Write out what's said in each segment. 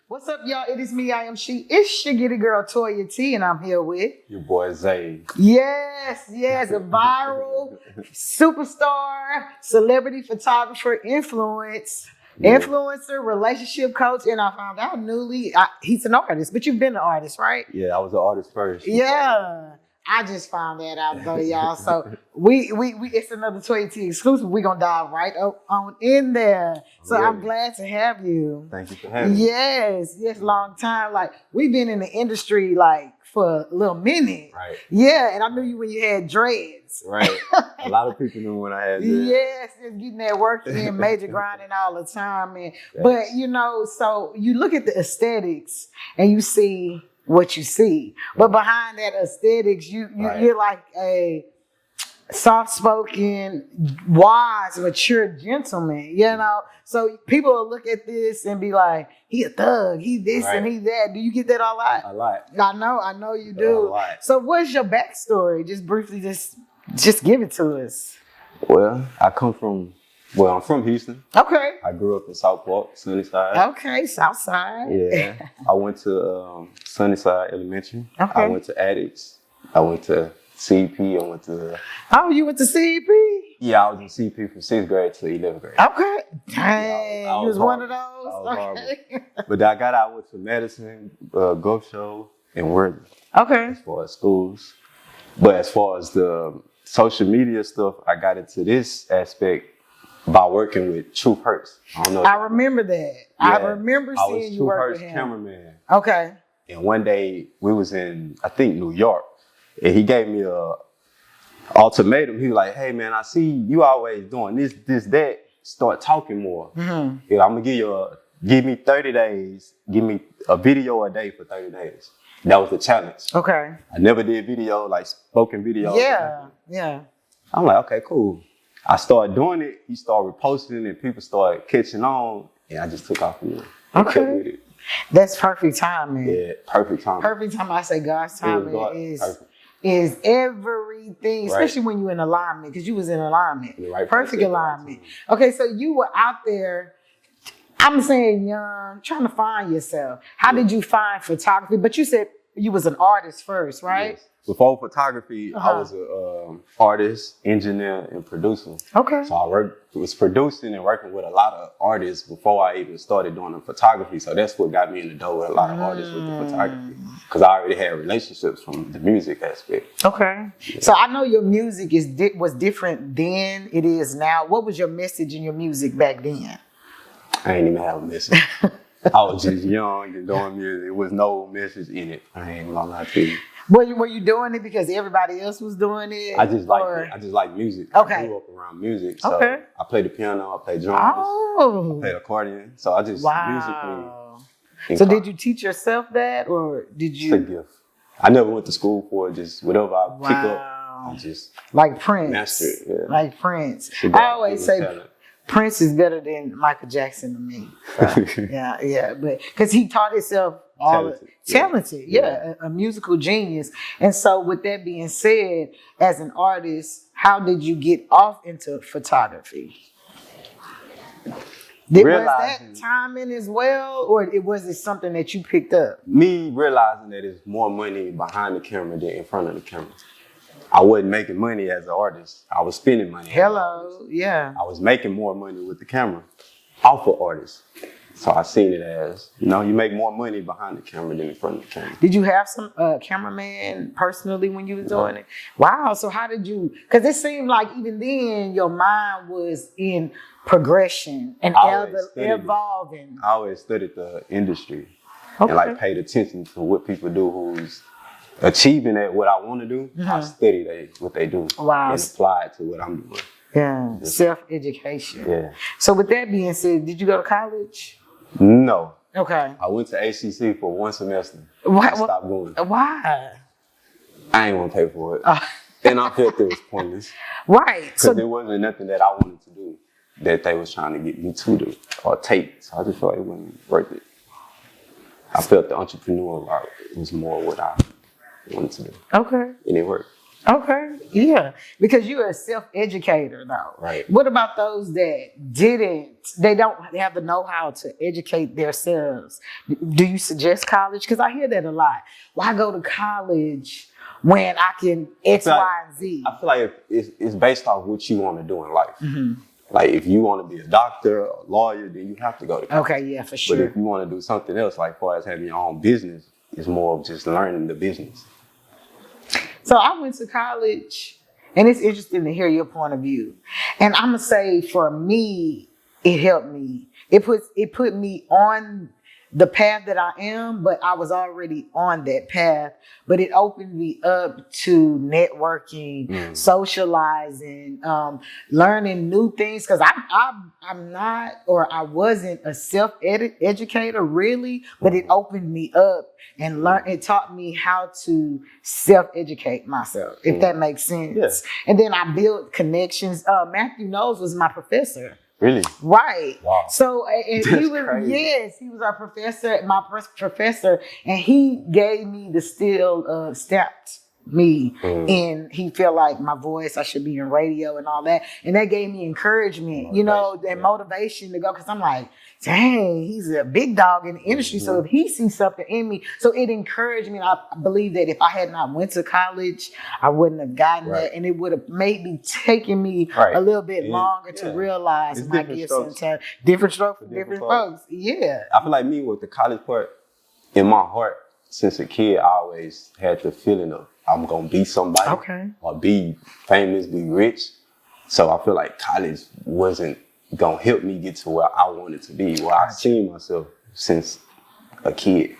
What's up, y'all? It is me. I am she. It's your giddy girl, Toya T, and I'm here with Your boy Zay. yes, a viral superstar, celebrity photographer, influencer, relationship coach, and I found out he's an artist. But you've been an artist, right? Yeah, I was an artist first. Yeah. I just found that out though, y'all. So we it's another Toy T exclusive. We're gonna dive right up on in there. So I'm glad to have you. Thank you for having me. Yes, long time. Like we've been in the industry like for a little minute. Right. Yeah, and I knew you when you had dreads. Right. A lot of people knew when I had dreads. Yes, just getting that work in, major grinding all the time, man. But so you look at the aesthetics and you see what you see, but behind that aesthetics, you're like a soft-spoken, wise, mature gentleman, So people will look at this and be like, "He a thug, he this and he that." Do you get that a lot? A lot. I know you do. A lot. So what's your backstory? Just briefly, just give it to us. Well, I'm from Houston. Okay. I grew up in South Park, Sunnyside. Okay, Southside. Yeah. I went to Sunnyside Elementary. Okay. I went to Addicts. I went to CP. I went to... Oh, you went to CP? Yeah, I was in CP from 6th grade to 11th grade. Okay. Dang, I you was one of those? I was horrible. But I got out, went to Madison, Gulf Show, and Worthy. Okay. As far as schools. But as far as the social media stuff, I got into this aspect by working with True Hurts. I don't know. I remember that. Yeah, I remember seeing you work with him. I was True Hurts cameraman. Okay. And one day we was in, I think, New York, and he gave me a ultimatum. He was like, "Hey man, I see you always doing this, that. Start talking more. Mm-hmm. Yeah, I'm gonna give me 30 days. Give me a video a day for 30 days." That was the challenge. Okay. I never did video, like spoken video. Yeah. I'm like, okay, cool. I started doing it. He started reposting it, and people started catching on, and I just took off from there. Okay. That's perfect timing. Yeah, perfect timing. Perfect time. I say God's timing is everything, especially when you're in alignment, because you was in alignment. Right, perfect alignment. Okay, so you were out there, I'm saying young, trying to find yourself. How did you find photography? But you said you was an artist first, right? Yes. Before photography, I was an artist, engineer, and producer. Okay. So I was producing and working with a lot of artists before I even started doing the photography. So that's what got me in the door with a lot of artists with the photography. Because I already had relationships from the music aspect. Okay. Yeah. So I know your music was different then it is now. What was your message in your music back then? I ain't even have a message. I was just young and doing music. There was no message in it. I ain't gonna lie to you. Were you doing it because everybody else was doing it? I just like music. Okay. I grew up around music. So I played the piano, I played drums, I played accordion. So I just musically. So did you teach yourself that or did you? It's a gift. I never went to school for it. Just whatever I pick up, I just like Prince. Master it. Yeah. Like Prince. I always say Prince is better than Michael Jackson to me. So, yeah, but because he taught himself talented, a musical genius. And so, with that being said, as an artist, how did you get off into photography? Was that timing as well, or was it something that you picked up? Me realizing that there's more money behind the camera than in front of the camera. I wasn't making money as an artist. I was spending money. I was making more money with the camera off of artists. So I seen it as, you make more money behind the camera than in front of the camera. Did you have some cameraman personally when you was doing it? Wow. So how did you, because it seemed like even then your mind was in progression and evolving. I always studied the industry and paid attention to what people do who's achieving at what I want to do. I study what they do and apply it to what I'm doing. Yeah, self-education. Yeah. So with that being said, did you go to college? No. Okay. I went to ACC for one semester. Why? I stopped going. Why? I ain't want to pay for it. And I felt it was pointless. Right. Because there wasn't nothing that I wanted to do that they was trying to get me to do or take. So I just felt like it wasn't worth it. I felt the entrepreneur route was more what I wanted to do. Okay. And it worked. Okay, yeah, because you're a self-educator though. Right. What about those that they don't have the know-how to educate themselves? Do you suggest college? Because I hear that a lot. Why go to college when I can X, Y, and Z? I feel like it's based off what you want to do in life. Mm-hmm. Like if you want to be a doctor or a lawyer, then you have to go to college. Okay, yeah, for sure. But if you want to do something else, like far as having your own business, it's more of just learning the business. So I went to college, and it's interesting to hear your point of view. And I'm gonna say for me, it helped me. It put me on the path that I am, but I was already on that path. But it opened me up to networking, socializing, learning new things. Because I'm not, or I wasn't a self-educator really, but it opened me up and it taught me how to self-educate myself, if that makes sense. Yeah. And then I built connections. Matthew Knowles was my professor. Really? Right. Wow. So and he was crazy. Yes, he was our professor, my professor, and he gave me the still stepped me and he felt like my voice, I should be in radio and all that. And that gave me encouragement, motivation to go, because I'm like, dang, he's a big dog in the industry. So if he sees something in me, so it encouraged me. And I believe that if I had not went to college, I wouldn't have gotten that, and it would have maybe taken me a little bit longer to realize it's my gifts and talent. Different strokes for different folks. Yeah. I feel like me with the college part, in my heart, since a kid, I always had the feeling of I'm gonna be somebody, or be famous, be rich. So I feel like college wasn't gonna help me get to where I wanted to be, where I seen myself since a kid.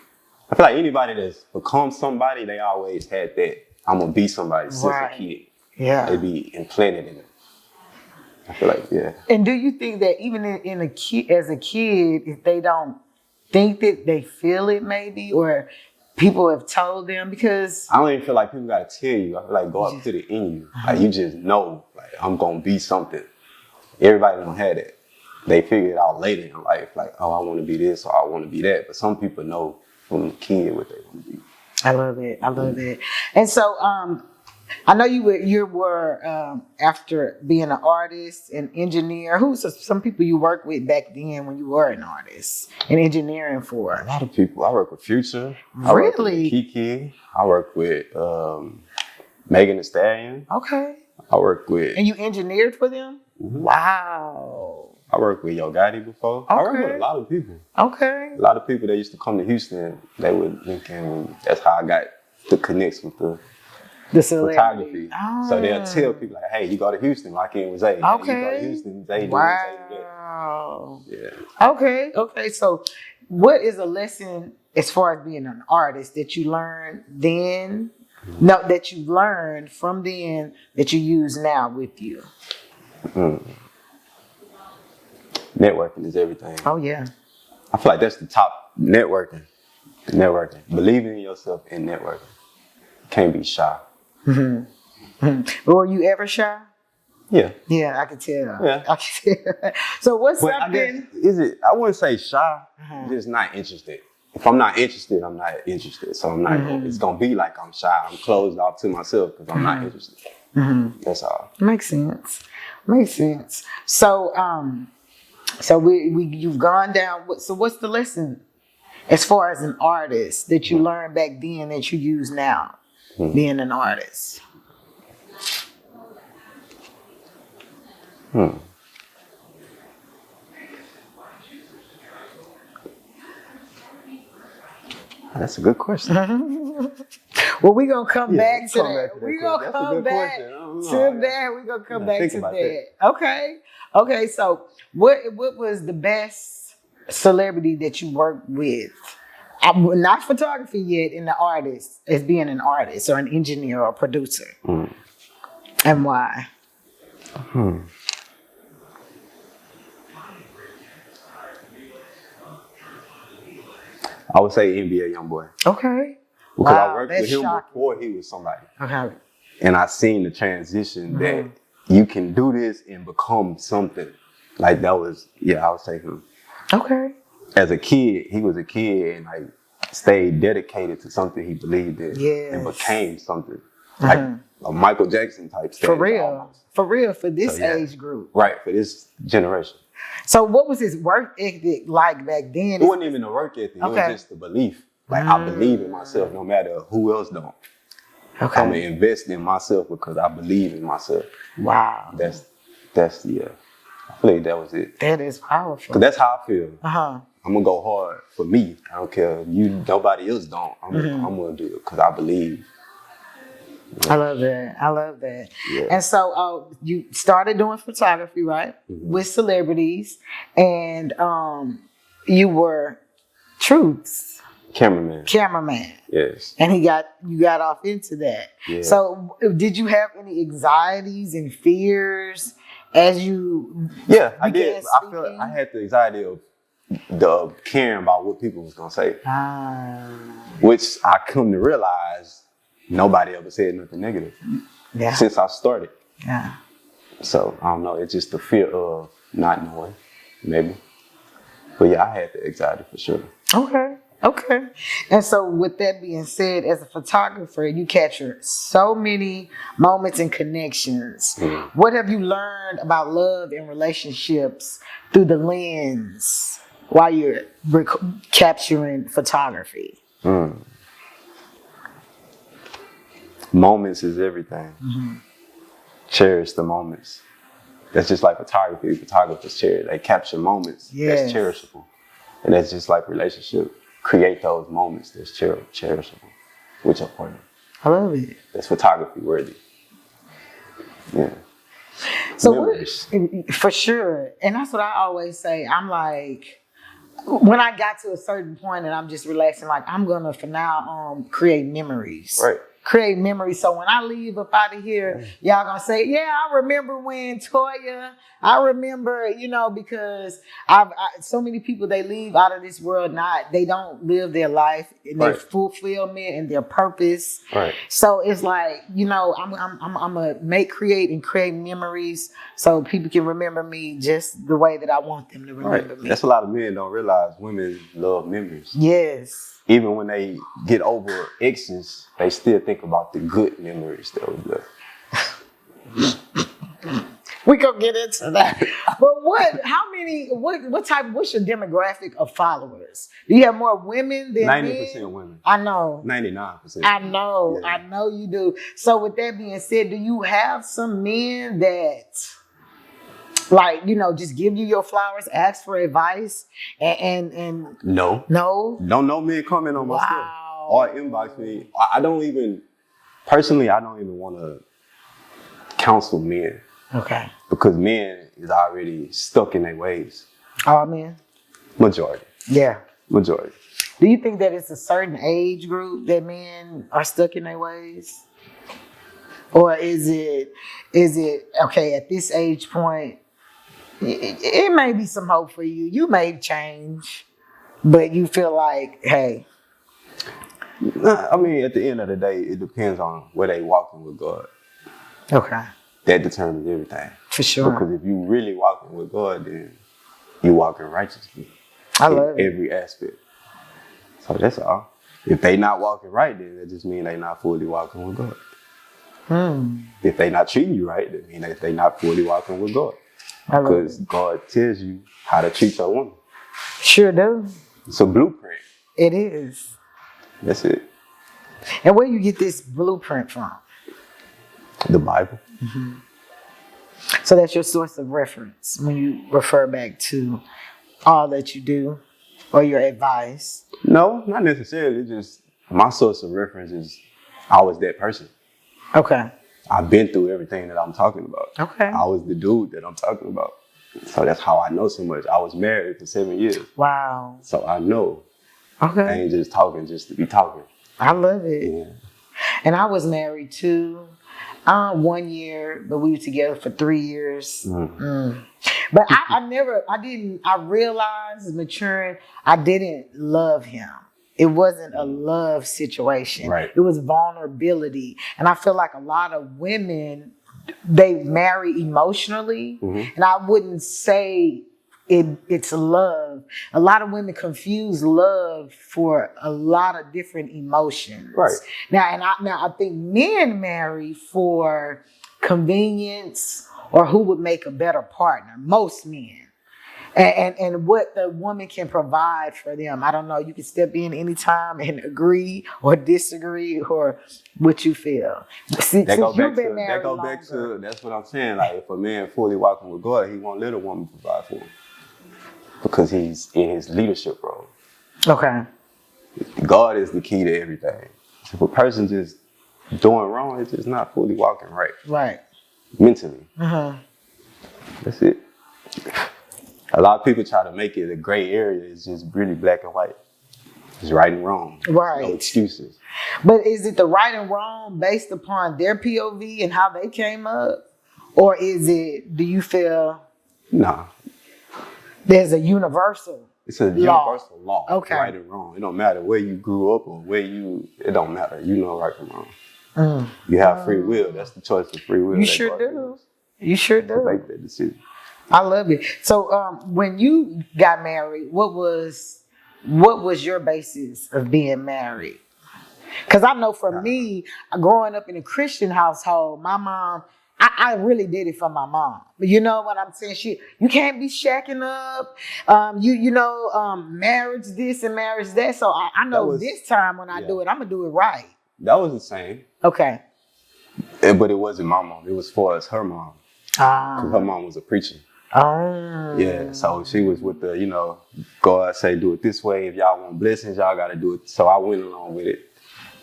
I feel like anybody that's become somebody, they always had that I'm gonna be somebody since a kid. Yeah, they be implanted in it. I feel like And do you think that even in a kid, as a kid, if they don't think that, they feel it maybe, or people have told them? Because I don't even feel like people gotta tell you. I feel like God put it in you. Like you just know, like I'm gonna be something. Everybody don't have that. They figure it out later in life, like, oh, I want to be this or I want to be that. But some people know from the kid what they want to be. I love it. I love it. And so, I know you were after being an artist and engineer. Who's some people you worked with back then when you were an artist and engineering for? A lot of people. I work with Future. Really? I work with Kiki. I work with Megan Thee Stallion. Okay. I work with. And you engineered for them? Mm-hmm. Wow. I worked with Yo Gotti before. Okay. I worked with a lot of people. Okay. A lot of people that used to come to Houston, they would link in. That's how I got the connects with the photography. Oh. So they'll tell people like, hey, you go to Houston, lock in with Zay. Okay. You go to Houston, Zay. Wow. Yeah. Okay. So what is a lesson as far as being an artist that you learned then? Mm-hmm. No, that you learned from then that you use now with you? Networking is everything. Oh yeah. I feel like that's the top. Networking. Believing in yourself and networking. Can't be shy. Mm-hmm. Mm-hmm. Were you ever shy? Yeah. Yeah, I can tell. Yeah. I can tell. So what's something? I wouldn't say shy, just not interested. If I'm not interested, I'm not interested. So I'm not, it's going to be like I'm shy. I'm closed off to myself because I'm not interested. Mm-hmm. That's all. Makes sense. So, you've gone down. So what's the lesson as far as an artist that you learned back then that you use now, being an artist? That's a good question. Well, we're going to come back to that. We're going to come back to that. We're going to come back to that. Okay. So what was the best celebrity that you worked with? Not photography yet, in the artist, as being an artist or an engineer or producer. And why? I would say NBA YoungBoy. Okay. Because I worked with him before he was somebody. Okay. And I seen the transition that you can do this and become something. Like that was, I would say him. Okay. As a kid, he was a kid and like stayed dedicated to something he believed in and became something. Like a Michael Jackson type stage. For real. Almost. For real, for this age group. Right, for this generation. So what was his work ethic like back then? It wasn't even a work ethic. It was just the belief. Like, I believe in myself no matter who else don't. Okay. I'm going to invest in myself because I believe in myself. Wow. That's yeah. I feel like that was it. That is powerful. Because that's how I feel. Uh-huh. I'm going to go hard for me. I don't care if nobody else don't. I'm going to do it because I believe. I love that. I love that. Yeah. And so you started doing photography, right? With celebrities. And you were Truth's cameraman. Yes. And you got off into that. Yeah. So did you have any anxieties and fears as you I did. I feel like I had the anxiety of caring about what people was gonna say. Which I come to realize nobody ever said nothing negative since I started. Yeah. So I don't know, it's just the fear of not knowing, maybe. But yeah, I had the anxiety for sure. Okay. And so with that being said, as a photographer, you capture so many moments and connections. What have you learned about love and relationships through the lens while you're capturing photography? Moments is everything. Cherish the moments. That's just like photography. Photographers cherish. They capture moments that's cherishable. And that's just like relationship. Create those moments that's cherishable with your partner. I love it. That's photography worthy. Yeah. So for sure. And that's what I always say. I'm like, when I got to a certain point and I'm just relaxing, like I'm gonna from now on create memories. Right. Create memories. So when I leave up out of here, y'all gonna say, yeah, I remember when Toya, I remember, because so many people, they leave out of this world, they don't live their life in their fulfillment and their purpose. Right. So it's like, I'm gonna create memories so people can remember me just the way that I want them to remember me. That's a lot of men don't realize. Women love memories. Yes. Even when they get over exes, they still think about the good memories that was there. We gonna get into that. But what's your demographic of followers? Do you have more women than 90% men? women. I know. 99%. I know you do. So with that being said, do you have some men that just give you your flowers, ask for advice, and No. Don't know men comment on my stuff or inbox me. I don't even want to counsel men. Okay. Because men is already stuck in their ways. All men? Majority. Yeah. Majority. Do you think that it's a certain age group that men are stuck in their ways? Or is it okay at this age point? It may be some hope for you. You may change, but you feel like, hey. I mean, at the end of the day, it depends on where they walking with God. Okay. That determines everything. For sure. Because if you really walking with God, then you walking righteously. I love it. Every aspect. So that's all. If they not walking right, then that just means they not fully walking with God. If they not treating you right, that means they not fully walking with God. Because God tells you how to treat your woman. Sure do. It's a blueprint. It is. That's it. And where you get this blueprint from? The Bible. So that's your source of reference when you refer back to all that you do or your advice? No, not necessarily. Just my source of reference is I was that person. Okay. I've been through everything that I'm talking about. Okay. I was the dude that I'm talking about. So that's how I know so much. I was married for 7 years. Wow. So I know. Okay. I ain't just talking just to be talking. I love it. Yeah. And I was married too. 1 year, but we were together for 3 years. But I realized as maturing, I didn't love him. It wasn't a love situation. Right. It was vulnerability. And I feel like a lot of women, they marry emotionally. And I wouldn't say it's love. A lot of women confuse love for a lot of different emotions. Right. Now I think men marry for convenience or who would make a better partner. Most men. And what the woman can provide for them. I don't know. You can step in anytime and agree or disagree or what you feel. Since you've been married longer. That's what I'm saying. Like if a man fully walking with God, he won't let a woman provide for him because he's in his leadership role. Okay. God is the key to everything. If a person just doing wrong, it's just not fully walking right. Right. Mentally. Uh-huh. That's it. A lot of people try to make it a gray area. It's just really black and white. It's right and wrong. Right. No excuses. But is it the right and wrong based upon their POV and how they came up? Or is it, do you feel Nah. There's a universal It's a universal law. Okay. Right and wrong. It don't matter where you grew up or it don't matter. You know right from wrong. You have free will. That's the choice of free will. You sure do. You sure do. Make that decision. I love it. So when you got married, what was your basis of being married? Because I know for me, growing up in a Christian household, my mom, I really did it for my mom. You know what I'm saying? You can't be shacking up. Marriage this and marriage that. So I know this time when I do it, I'm gonna do it right. That was the same. Okay. But it wasn't my mom. It was for us, her mom. Because her mom was a preacher. Oh. Yeah, so she was with the, God say do it this way. If y'all want blessings, y'all got to do it. So I went along with it.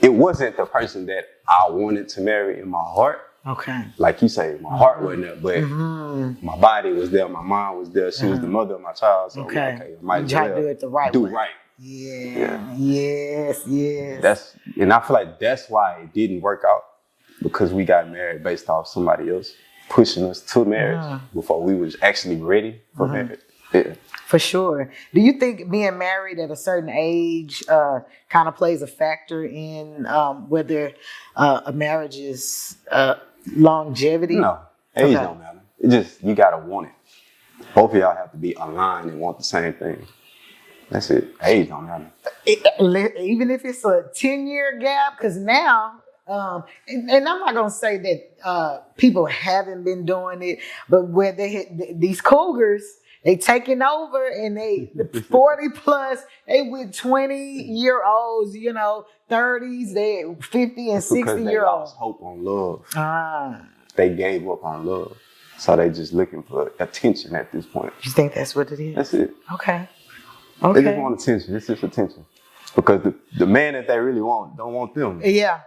It wasn't the person that I wanted to marry in my heart. Okay. Like you say, my heart wasn't there, but my body was there. My mind was there. She was the mother of my child. So okay. I might try to do it the right way. Do right. Yeah. Yes. And I feel like that's why it didn't work out because we got married based off somebody else pushing us to marriage before we was actually ready for marriage. Yeah. For sure. Do you think being married at a certain age kind of plays a factor in whether a marriage is longevity? No, age don't matter. It just, you gotta want it. Both of y'all have to be aligned and want the same thing. That's it. Age don't matter. Even if it's a 10-year gap, because now, and I'm not gonna say that people haven't been doing it, but where they hit these cougars, they taking over and they 40 plus, they with 20-year-olds, 30s, they 50 and 60-year-olds. They lost hope on love. They gave up on love. So they just looking for attention at this point. You think that's what it is? That's it. Okay. They just want attention. It's just attention. Because the man that they really want don't want them. Yeah.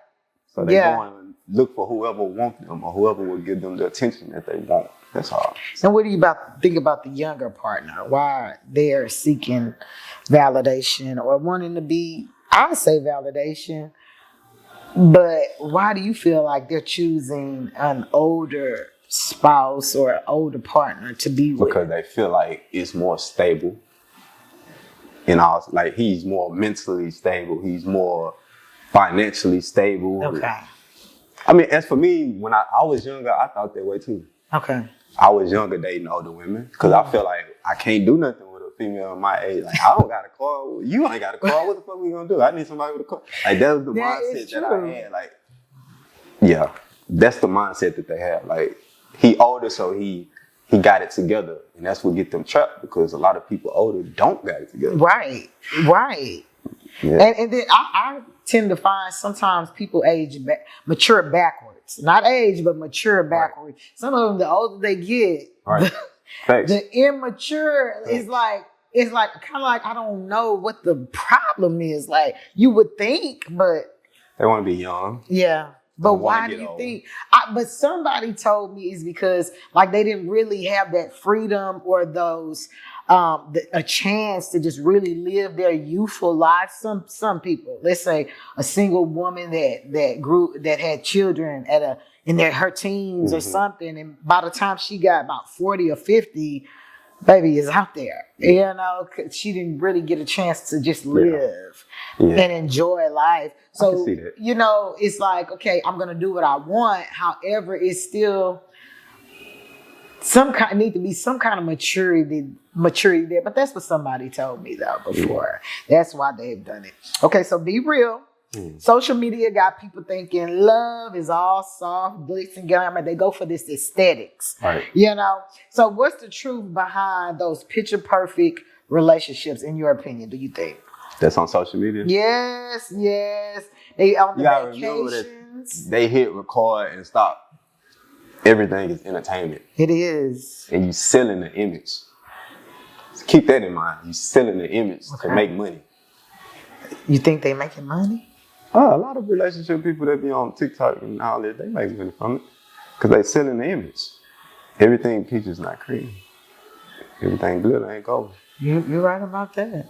So they go and look for whoever wants them or whoever will give them the attention that they want. That's all. And what do you think about the younger partner? Why they're seeking validation or wanting to be, I say validation, but why do you feel like they're choosing an older spouse or an older partner to be with? Because they feel like it's more stable. Like he's more mentally stable. He's more financially stable. Okay. I mean, as for me, when I was younger, I thought that way too. Okay. I was younger dating older women because I feel like I can't do nothing with a female my age. Like, I don't got a car. You ain't got a car. What the fuck we gonna do? I need somebody with a car. Like, that was the mindset that I had. Like, yeah, that's the mindset that they have. Like, he older, so he got it together. And that's what get them trapped because a lot of people older don't got it together. Right. Yeah. And then I tend to find sometimes people mature backwards. Not age, but mature backwards. Right. Some of them, the older they get, the immature is like, it's like kind of like, I don't know what the problem is. Like, you would think, but they want to be young. Yeah. But why do you think? But somebody told me it's because like they didn't really have that freedom or those a chance to just really live their youthful life. Some people, let's say a single woman that had children in her teens or something, and by the time she got about 40 or 50, baby is out there. She didn't really get a chance to just live and enjoy life. So, I can see that. It's like, okay, I'm going to do what I want. However, it's still need to be some kind of maturity there. But that's what somebody told me though before. That's why they've done it. Okay, so be real. Social media got people thinking love is all soft, glitz and glamour. They go for this aesthetics, right? You know. So what's the truth behind those picture perfect relationships, in your opinion? Do you think that's on social media? Yes. They on the vacations. They hit record and stop. Everything is entertainment. It is, and you selling the image. So keep that in mind. You selling the image to make money. You think they making money? A lot of relationship people that be on TikTok and all that, they make money from it. Because they selling the image. Everything peaches, not cream. Everything glitter ain't gold. You're right about that.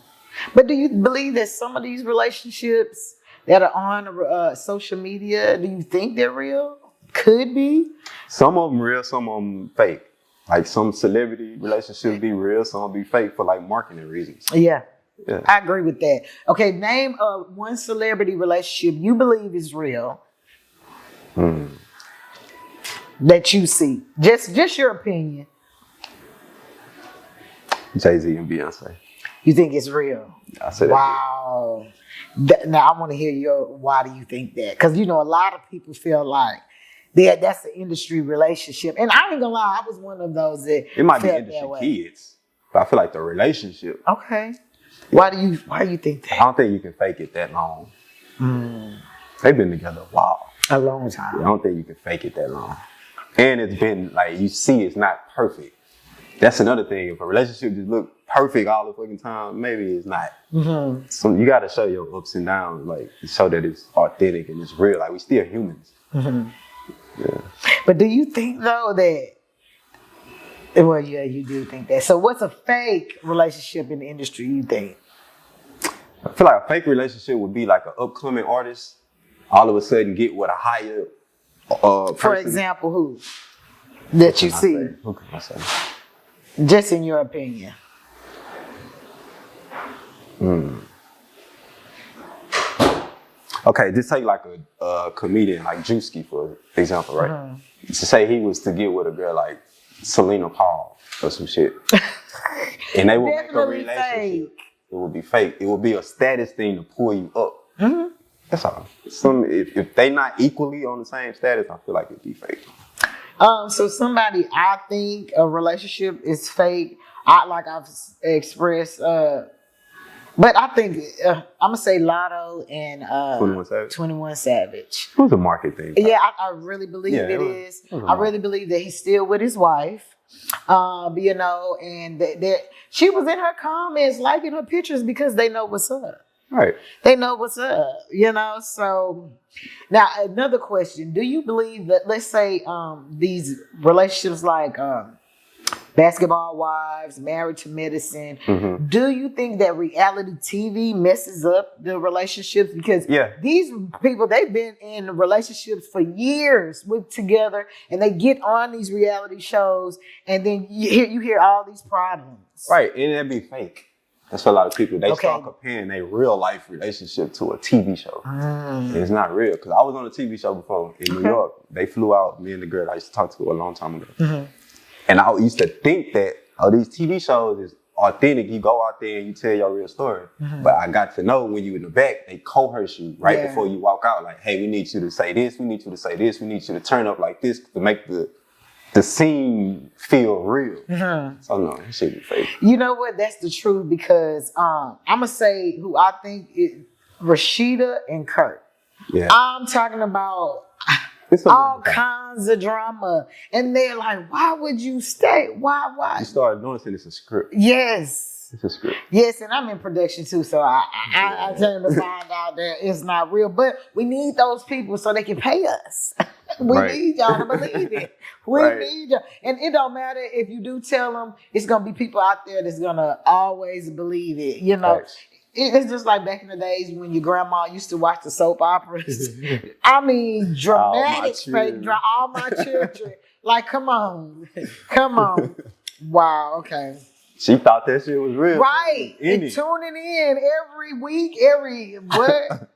But do you believe that some of these relationships that are on social media, do you think they're real? Could be. Some of them real, some of them fake. Like some celebrity relationships be real, some be fake for like marketing reasons. Yeah. I agree with that. Okay, name one celebrity relationship you believe is real that you see. Just your opinion. Jay-Z and Beyonce. You think it's real? I said wow. Now I want to hear your why do you think that? Because you know a lot of people feel like that's the industry relationship. And I ain't gonna lie, I was one of those that it might be industry kids. But I feel like the relationship. Okay. Why do you think that? I don't think you can fake it that long. They've been together a while. A long time. I don't think you can fake it that long. And it's been like you see it's not perfect. That's another thing. If a relationship just look perfect all the fucking time, maybe it's not. So you gotta show your ups and downs, like show that it's authentic and it's real. Like we still humans. Yeah. But do you think though that well, yeah, you do think that. So what's a fake relationship in the industry, you think? I feel like a fake relationship would be like an upcoming artist all of a sudden get with a higher person. For example, who? That you see? Who can I say? Just in your opinion. Okay, just take like a comedian like Juicy for example, right? To say he was to get with a girl like Selena Paul or some shit. And they would make a relationship. Fake. It would be fake. It would be a status thing to pull you up. That's all. If they not equally on the same status, I feel like it'd be fake. So somebody, I think a relationship is fake. I've expressed, but I think I'm gonna say Lotto and 21 Savage. It was a market thing. Yeah, I really believe it is. I really believe that he's still with his wife. You know, and that she was in her comments liking her pictures because they know what's up. Right. They know what's up, you know. So now another question. Do you believe that, let's say these relationships like Basketball Wives, Married to Medicine, do you think that reality TV messes up the relationships? Because these people, they've been in relationships for years together, and they get on these reality shows, and then you hear all these problems. Right, and that'd be fake. That's what a lot of people, they start comparing their real life relationship to a TV show. And it's not real. Because I was on a TV show before in New York. They flew out, me and the girl I used to talk to a long time ago. And I used to think that, these TV shows is authentic. You go out there and you tell your real story. But I got to know when you in the back, they coerce you before you walk out. Like, hey, we need you to say this. We need you to say this. We need you to turn up like this to make the scene feel real. So no, it should be fake. You know what? That's the truth because I'm gonna say who I think is Rashida and Kurt. Yeah. I'm talking about all kinds of drama, and they're like, "Why would you stay? Why?" You started noticing it's a script. Yes. It's a script. Yes, and I'm in production too, so I tend to find out that it's not real. But we need those people so they can pay us. We need y'all to believe it. We need y'all. And it don't matter if you do tell them, it's going to be people out there that's going to always believe it. You know, it's just like back in the days when your grandma used to watch the soap operas. I mean, dramatic fake drama. All my children. Like, come on. Come on. Wow, okay. She thought that shit was real. Right. And tuning in every week, what?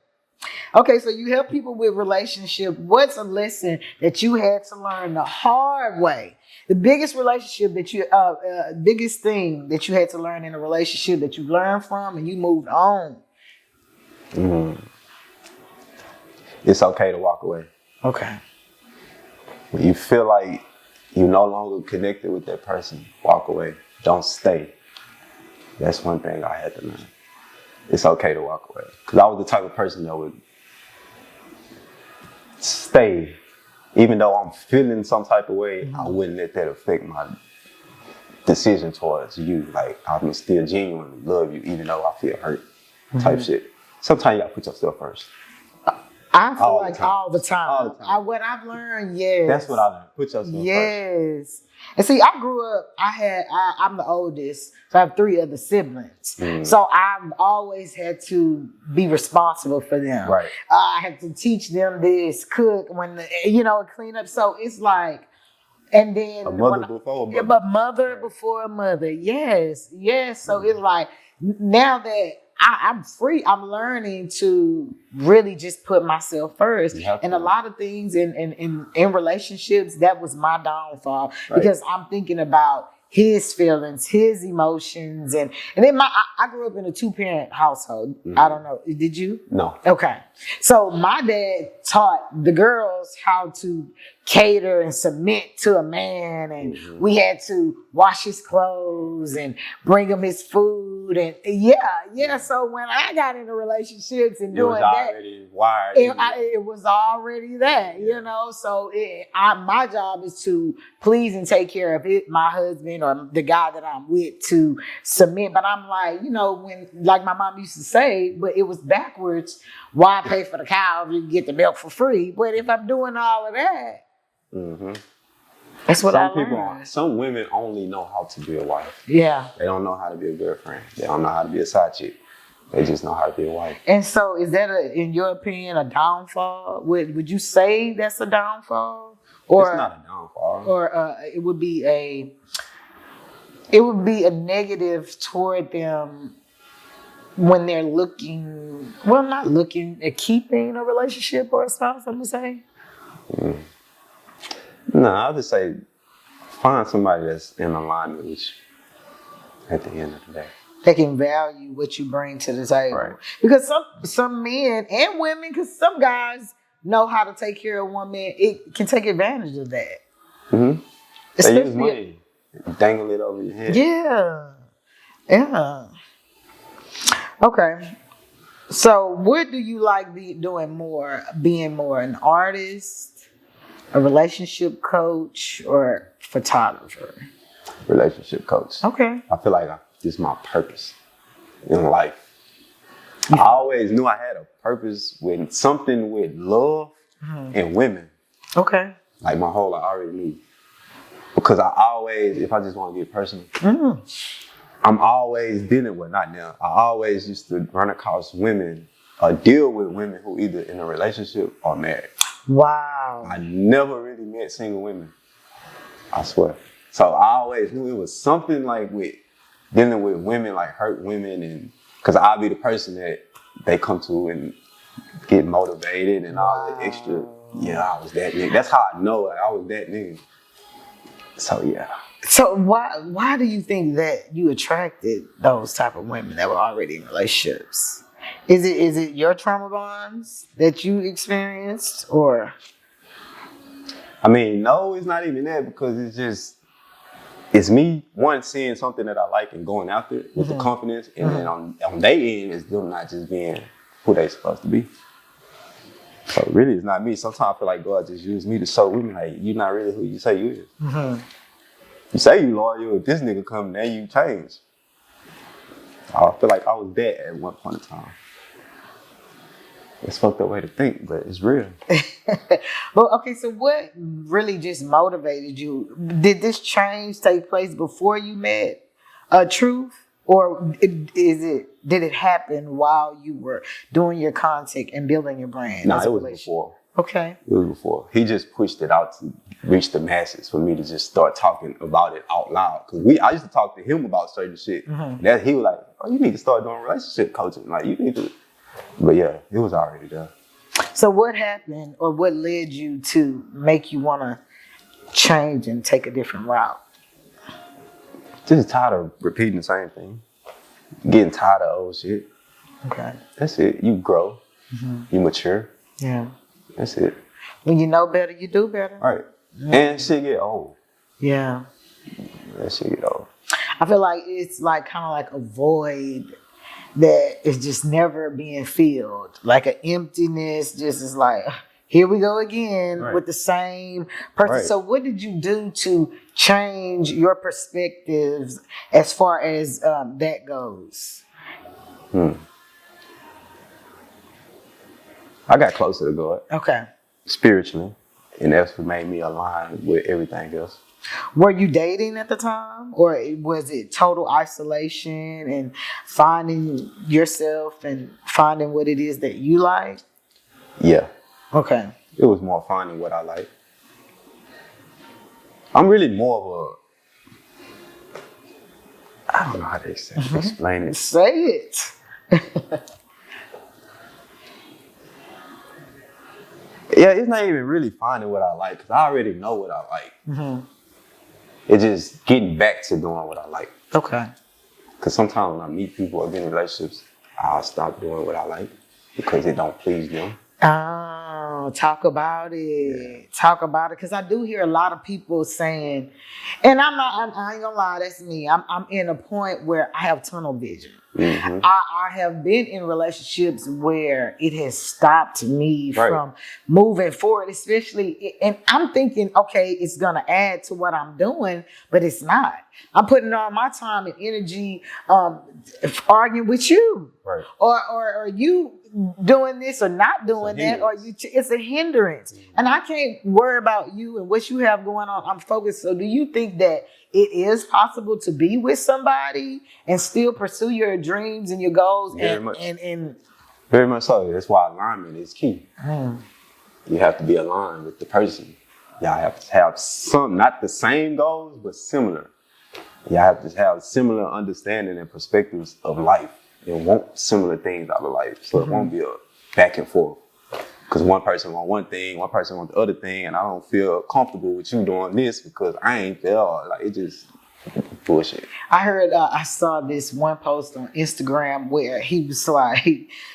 Okay, so you help people with relationship. What's a lesson that you had to learn the hard way? The biggest relationship that biggest thing that you had to learn in a relationship that you learned from and you moved on. It's okay to walk away. Okay. When you feel like you're no longer connected with that person, walk away. Don't stay. That's one thing I had to learn. It's okay to walk away. Because I was the type of person that would stay. Even though I'm feeling some type of way, I wouldn't let that affect my decision towards you. Like, I'm still genuinely love you, even though I feel hurt, type shit. Sometimes you gotta put yourself first. I feel like all the time. All the time. What I've learned, yes. That's what I learned. Put yourself first. Yes. And see, I grew up, I'm the oldest, so I have 3 other siblings. So I've always had to be responsible for them. Right. I had to teach them this, cook, clean up. So it's like, and then a mother before a mother. But mother before a mother. Yes. So it's like, now that I'm free, I'm learning to really just put myself first. And a lot of things in relationships, that was my downfall. Right. Because I'm thinking about his feelings, his emotions, and then I grew up in a 2-parent household. I don't know. Did you? No. Okay. So my dad taught the girls how to cater and submit to a man, and we had to wash his clothes and bring him his food, and yeah. So when I got into relationships and doing that, it was already that, So my job is to please and take care of my husband or the guy that I'm with to submit. But I'm like, when, like my mom used to say, but it was backwards. Why pay for the cow if you can get the milk for free? But if I'm doing all of that, that's what I learned. Some women only know how to be a wife. Yeah. They don't know how to be a girlfriend. They don't know how to be a side chick. They just know how to be a wife. And so is that, in your opinion, a downfall? Would you say that's a downfall? Or, it's not a downfall. Or it would be a negative toward them when they're not looking at keeping a relationship or a spouse, I'm going to say? No, I'll just say find somebody that's in alignment with you at the end of the day. They can value what you bring to the table. Right. Because some men and women, because some guys know how to take care of one man, it can take advantage of that. They use money, dangle it over your head. Yeah. Okay. So what do you like doing more? Being more an artist, a relationship coach, or photographer? Relationship coach. Okay. I feel like this is my purpose in life. I always knew I had a purpose with something with love and women. Okay. Like my whole life, I already knew. Because I always, if I just want to get personal, I'm always dealing with, not now, I always used to run across women or deal with women who either in a relationship or married. Wow. I never really met single women. I swear. So I always knew it was something like with dealing with women, like hurt women, and because I'll be the person that they come to and get motivated and all the extra. Yeah, I was that nigga. That's how I know it. I was that nigga. So yeah. So why do you think that you attracted those type of women that were already in relationships? Is it your trauma bonds that you experienced, or? I mean, no, it's not even that, because it's me, one, seeing something that I like and going after it with the confidence, and then on their end, it's them not just being who they supposed to be. So really, it's not me. Sometimes I feel like God just used me to show women, like, you're not really who you say you is. You say you loyal, if this nigga come, then you change. I feel like I was that at one point in time. It's a fucked up way to think, but it's real. Well, okay, so what really just motivated you? Did this change take place before you met Truth? Or did it happen while you were doing your content and building your brand? No, it was before. Okay. It was before. He just pushed it out to reach the masses for me to just start talking about it out loud. Because I used to talk to him about certain shit. That he was like, oh, you need to start doing relationship coaching. Like, you need to. But yeah, it was already there. So what happened, or what led you to make you want to change and take a different route? Just tired of repeating the same thing. Getting tired of old shit. Okay. That's it. You grow. You mature. Yeah. That's it. When you know better, you do better. Right. And shit get old. Yeah. That shit get old. I feel like it's like kind of like a void that is just never being filled. Like an emptiness, just is like, here we go again with the same person. Right. So what did you do to change your perspectives as far as that goes? I got closer to God. Okay. Spiritually. And that's what made me align with everything else. Were you dating at the time, or was it total isolation and finding yourself and finding what it is that you like? Yeah. Okay. It was more finding what I like. I'm really more of a, I don't know how to explain it. Say it. Yeah, it's not even really finding what I like, because I already know what I like. It's just getting back to doing what I like. Okay. Because sometimes when I meet people or get in relationships, I'll stop doing what I like because it don't please them. Oh, talk about it. Yeah. Talk about it. Because I do hear a lot of people saying, and I ain't gonna lie, that's me. I'm in a point where I have tunnel vision. I have been in relationships where it has stopped me from moving forward, especially, and I'm thinking, okay, it's gonna add to what I'm doing, but it's not. I'm putting all my time and energy arguing with you, or you doing this or not doing that, or it's a hindrance, and I can't worry about you and what you have going on. I'm focused. So, do you think that it is possible to be with somebody and still pursue your dreams and your goals? Very much so. That's why alignment is key. You have to be aligned with the person. Y'all have to have some, not the same goals, but similar. Y'all have to have similar understanding and perspectives of life and want similar things out of life. So it won't be a back and forth. Because one person want one thing, one person want the other thing, and I don't feel comfortable with you doing this because I ain't there. Like, it just bullshit. I heard, I saw this one post on Instagram where he was like,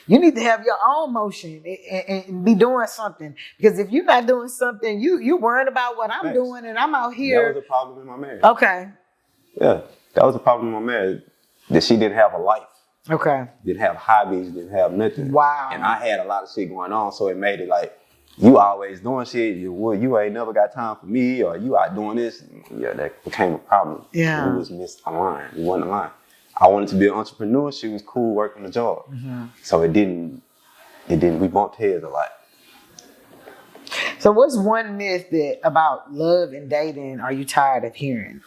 you need to have your own motion and be doing something. Because if you're not doing something, you worrying about what I'm doing, and I'm out here. That was a problem in my marriage. Okay. Yeah, that was a problem in my marriage. That she didn't have a life. Okay. Didn't have hobbies, didn't have nothing. Wow. And I had a lot of shit going on, so it made it like, you always doing shit, you ain't never got time for me, or you out doing this. Yeah, that became a problem. Yeah. We was misaligned. We wasn't aligned. I wanted to be an entrepreneur. She was cool working the job. So it didn't, we bumped heads a lot. So what's one myth about love and dating are you tired of hearing?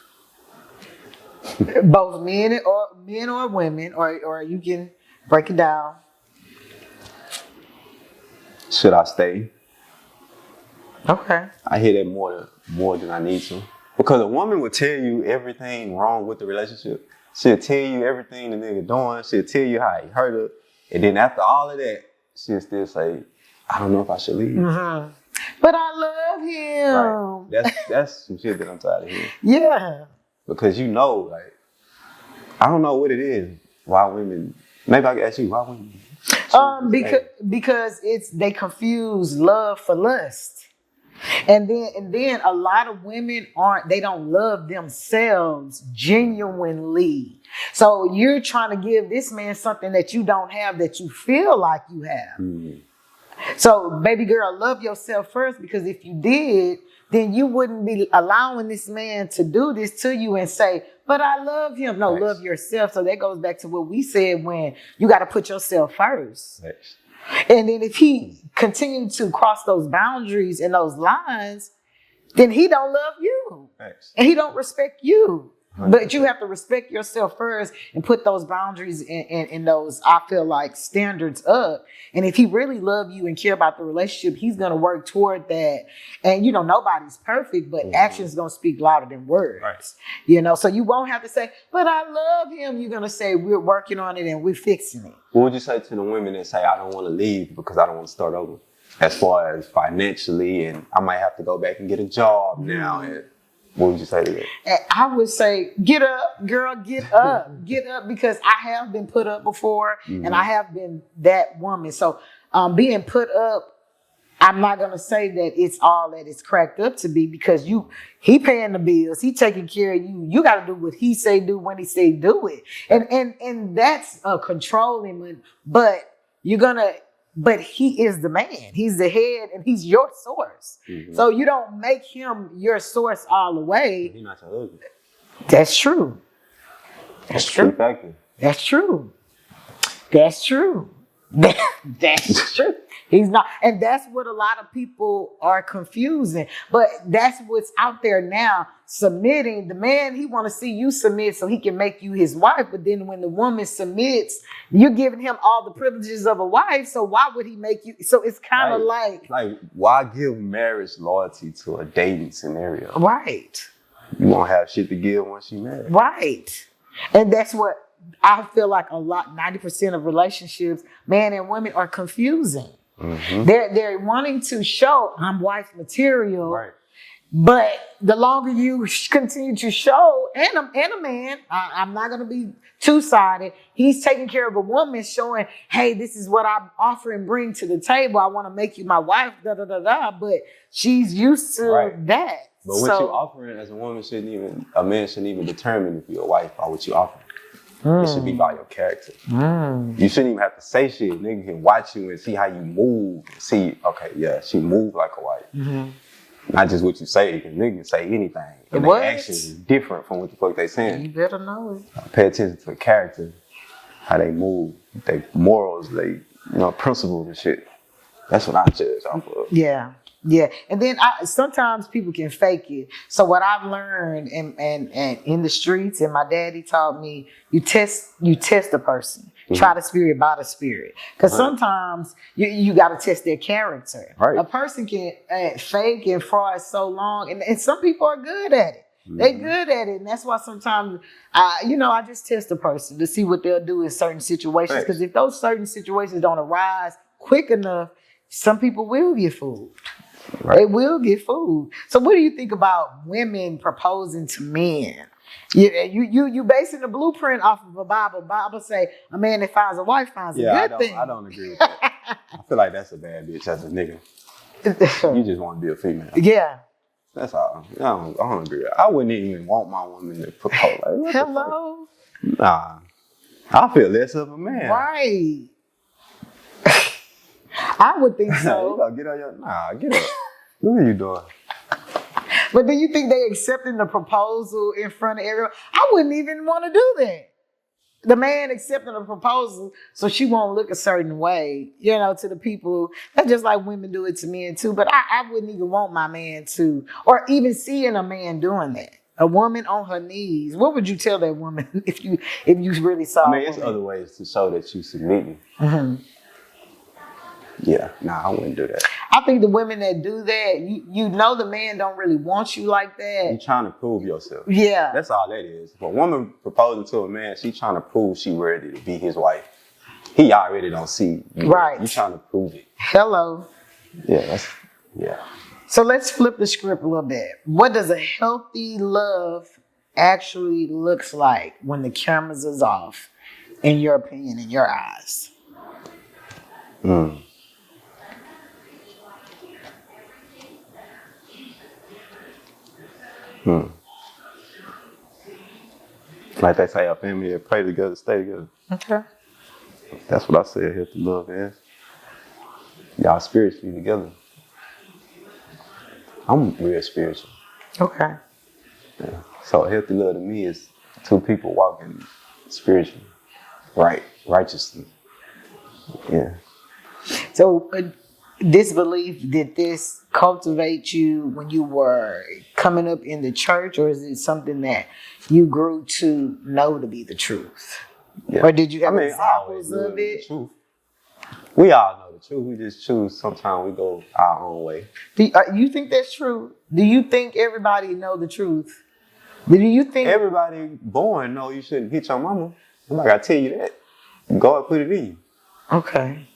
Both men or women, or you can break it down. Should I stay? Okay. I hear that more than I need to. Because a woman will tell you everything wrong with the relationship. She'll tell you everything the nigga doing. She'll tell you how he hurt her. And then after all of that, she'll still say, I don't know if I should leave. But I love him. Right. That's some shit that I'm tired of hearing. Yeah. Because like, I don't know what it is. Why women, maybe I can ask you, why women? Because they confuse love for lust. And then a lot of women they don't love themselves genuinely. So you're trying to give this man something that you don't have, that you feel like you have. So baby girl, love yourself first, because if you did, then you wouldn't be allowing this man to do this to you and say, but I love him. No, love yourself. So that goes back to what we said, when you got to put yourself first. And then if he continued to cross those boundaries and those lines, then he don't love you. And he don't respect you. But you have to respect yourself first and put those boundaries in those, I feel like, standards up. And if he really love you and care about the relationship, he's going to work toward that. And, nobody's perfect, but action's going to speak louder than words. Right. So you won't have to say, but I love him. You're going to say, we're working on it and we're fixing it. What would you say to the women that say, I don't want to leave because I don't want to start over? As far as financially, and I might have to go back and get a job now. And what would you say to that? And I would say, get up, girl, get up. Get up, because I have been put up before and I have been that woman. So being put up, I'm not going to say that it's all that it's cracked up to be, because he paying the bills, he taking care of you. You got to do what he say do when he say do it. And that's a controlling, but but he is the man. He's the head and he's your source. So you don't make him your source all the way. He's not your husband. That's true. That's true. That's true. That's true. That's true. He's not. And that's what a lot of people are confusing. But that's what's out there now. Submitting. The man, he want to see you submit so he can make you his wife. But then when the woman submits, you're giving him all the privileges of a wife. So why would he make you? So it's kind of like why give marriage loyalty to a dating scenario? Right. You won't have shit to give once you marry. Right. And that's what I feel like 90% of relationships, man and women, are confusing. They're wanting to show I'm wife material, right? But the longer you continue to show, and a man, I'm not going to be two-sided. He's taking care of a woman, showing, hey, this is what I offer and bring to the table. I want to make you my wife, But she's used to that. But what you offering as a woman a man shouldn't even determine if you're a wife by what you offer. It should be by your character. You shouldn't even have to say shit. Nigga can watch you and see how you move. And see, okay, yeah, she moved like a wife. Not just what you say, because niggas can say anything. And their actions is different from what the fuck they saying. You better know it. Pay attention to the character, how they move, their morals, they principles and shit. That's what I judge off of. Yeah. Yeah, and then sometimes people can fake it. So what I've learned and in the streets, and my daddy taught me, you test a person. Try the spirit by the spirit, because sometimes you got to test their character. Right. A person can fake and fraud so long, and some people are good at it. They good at it, and that's why sometimes I just test a person to see what they'll do in certain situations. Because if those certain situations don't arise quick enough, some people will get fooled. Right. They will get fooled. So what do you think about women proposing to men? You basing the blueprint off of a Bible. Bible say a man that finds a wife finds a good thing. I don't agree with that. I feel like that's a bad bitch as a nigga. You just want to be a female. Yeah. That's all. I don't agree with that. I wouldn't even want my woman to propose. Like, hello? Nah. I feel less of a man. Right. I would think so. You gotta get on get up. What are you doing? But do you think they accepting the proposal in front of everyone? I wouldn't even want to do that. The man accepting a proposal so she won't look a certain way, to the people. That's just like women do it to men too. But I wouldn't even want my man to, or even seeing a man doing that. A woman on her knees. What would you tell that woman if you really saw? It's other ways to show that you submitting. Yeah, I wouldn't do that. I think the women that do that, the man don't really want you like that. You're trying to prove yourself. Yeah. That's all that is. If a woman proposing to a man, she's trying to prove she ready to be his wife. He already don't see you. Right. You're trying to prove it. Hello. Yeah, So let's flip the script a little bit. What does a healthy love actually looks like when the cameras is off, in your opinion, in your eyes? Like they say, a family that pray together, stay together. Okay. That's what I say a healthy love is. Y'all spiritually together. I'm real spiritual. Okay. Yeah. So a healthy love to me is two people walking spiritually, righteously. Yeah. So this belief, did this cultivate you when you were coming up in the church, or is it something that you grew to know to be the truth? Yeah. Or did you have examples of it? The truth. We all know the truth. We just choose. Sometimes we go our own way. Do you think that's true? Do you think everybody know the truth? Do you think everybody born know you shouldn't hit your mama? I'm like, I tell you that. God put it in you. Okay.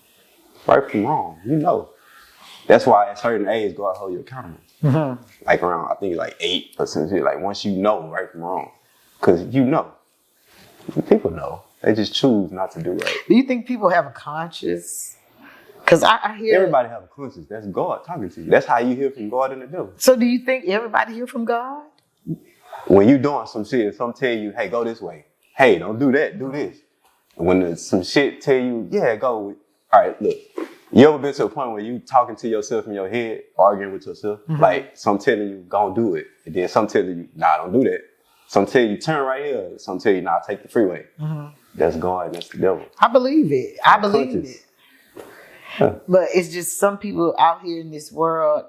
Right from wrong, you know. That's why at a certain age, God hold you accountable. Mm-hmm. Like around, I think like 8 or something. Like once you know right from wrong, because you know, people know. They just choose not to do right. Do you think people have a conscience? Because I hear everybody have a conscience. That's God talking to you. That's how you hear from God and the devil. So do you think everybody hear from God? When you doing some shit, some tell you, hey, go this way. Hey, don't do that. Do this. And when some shit tell you, yeah, go. All right, look. You ever been to a point where you talking to yourself in your head, arguing with yourself? Mm-hmm. Like some telling you, go do it. And then some telling you, nah, don't do that. Some tell you, turn right here. Some tell you, nah, take the freeway. Mm-hmm. That's God, that's the devil. I believe it. I believe it. Huh. But it's just some people out here in this world,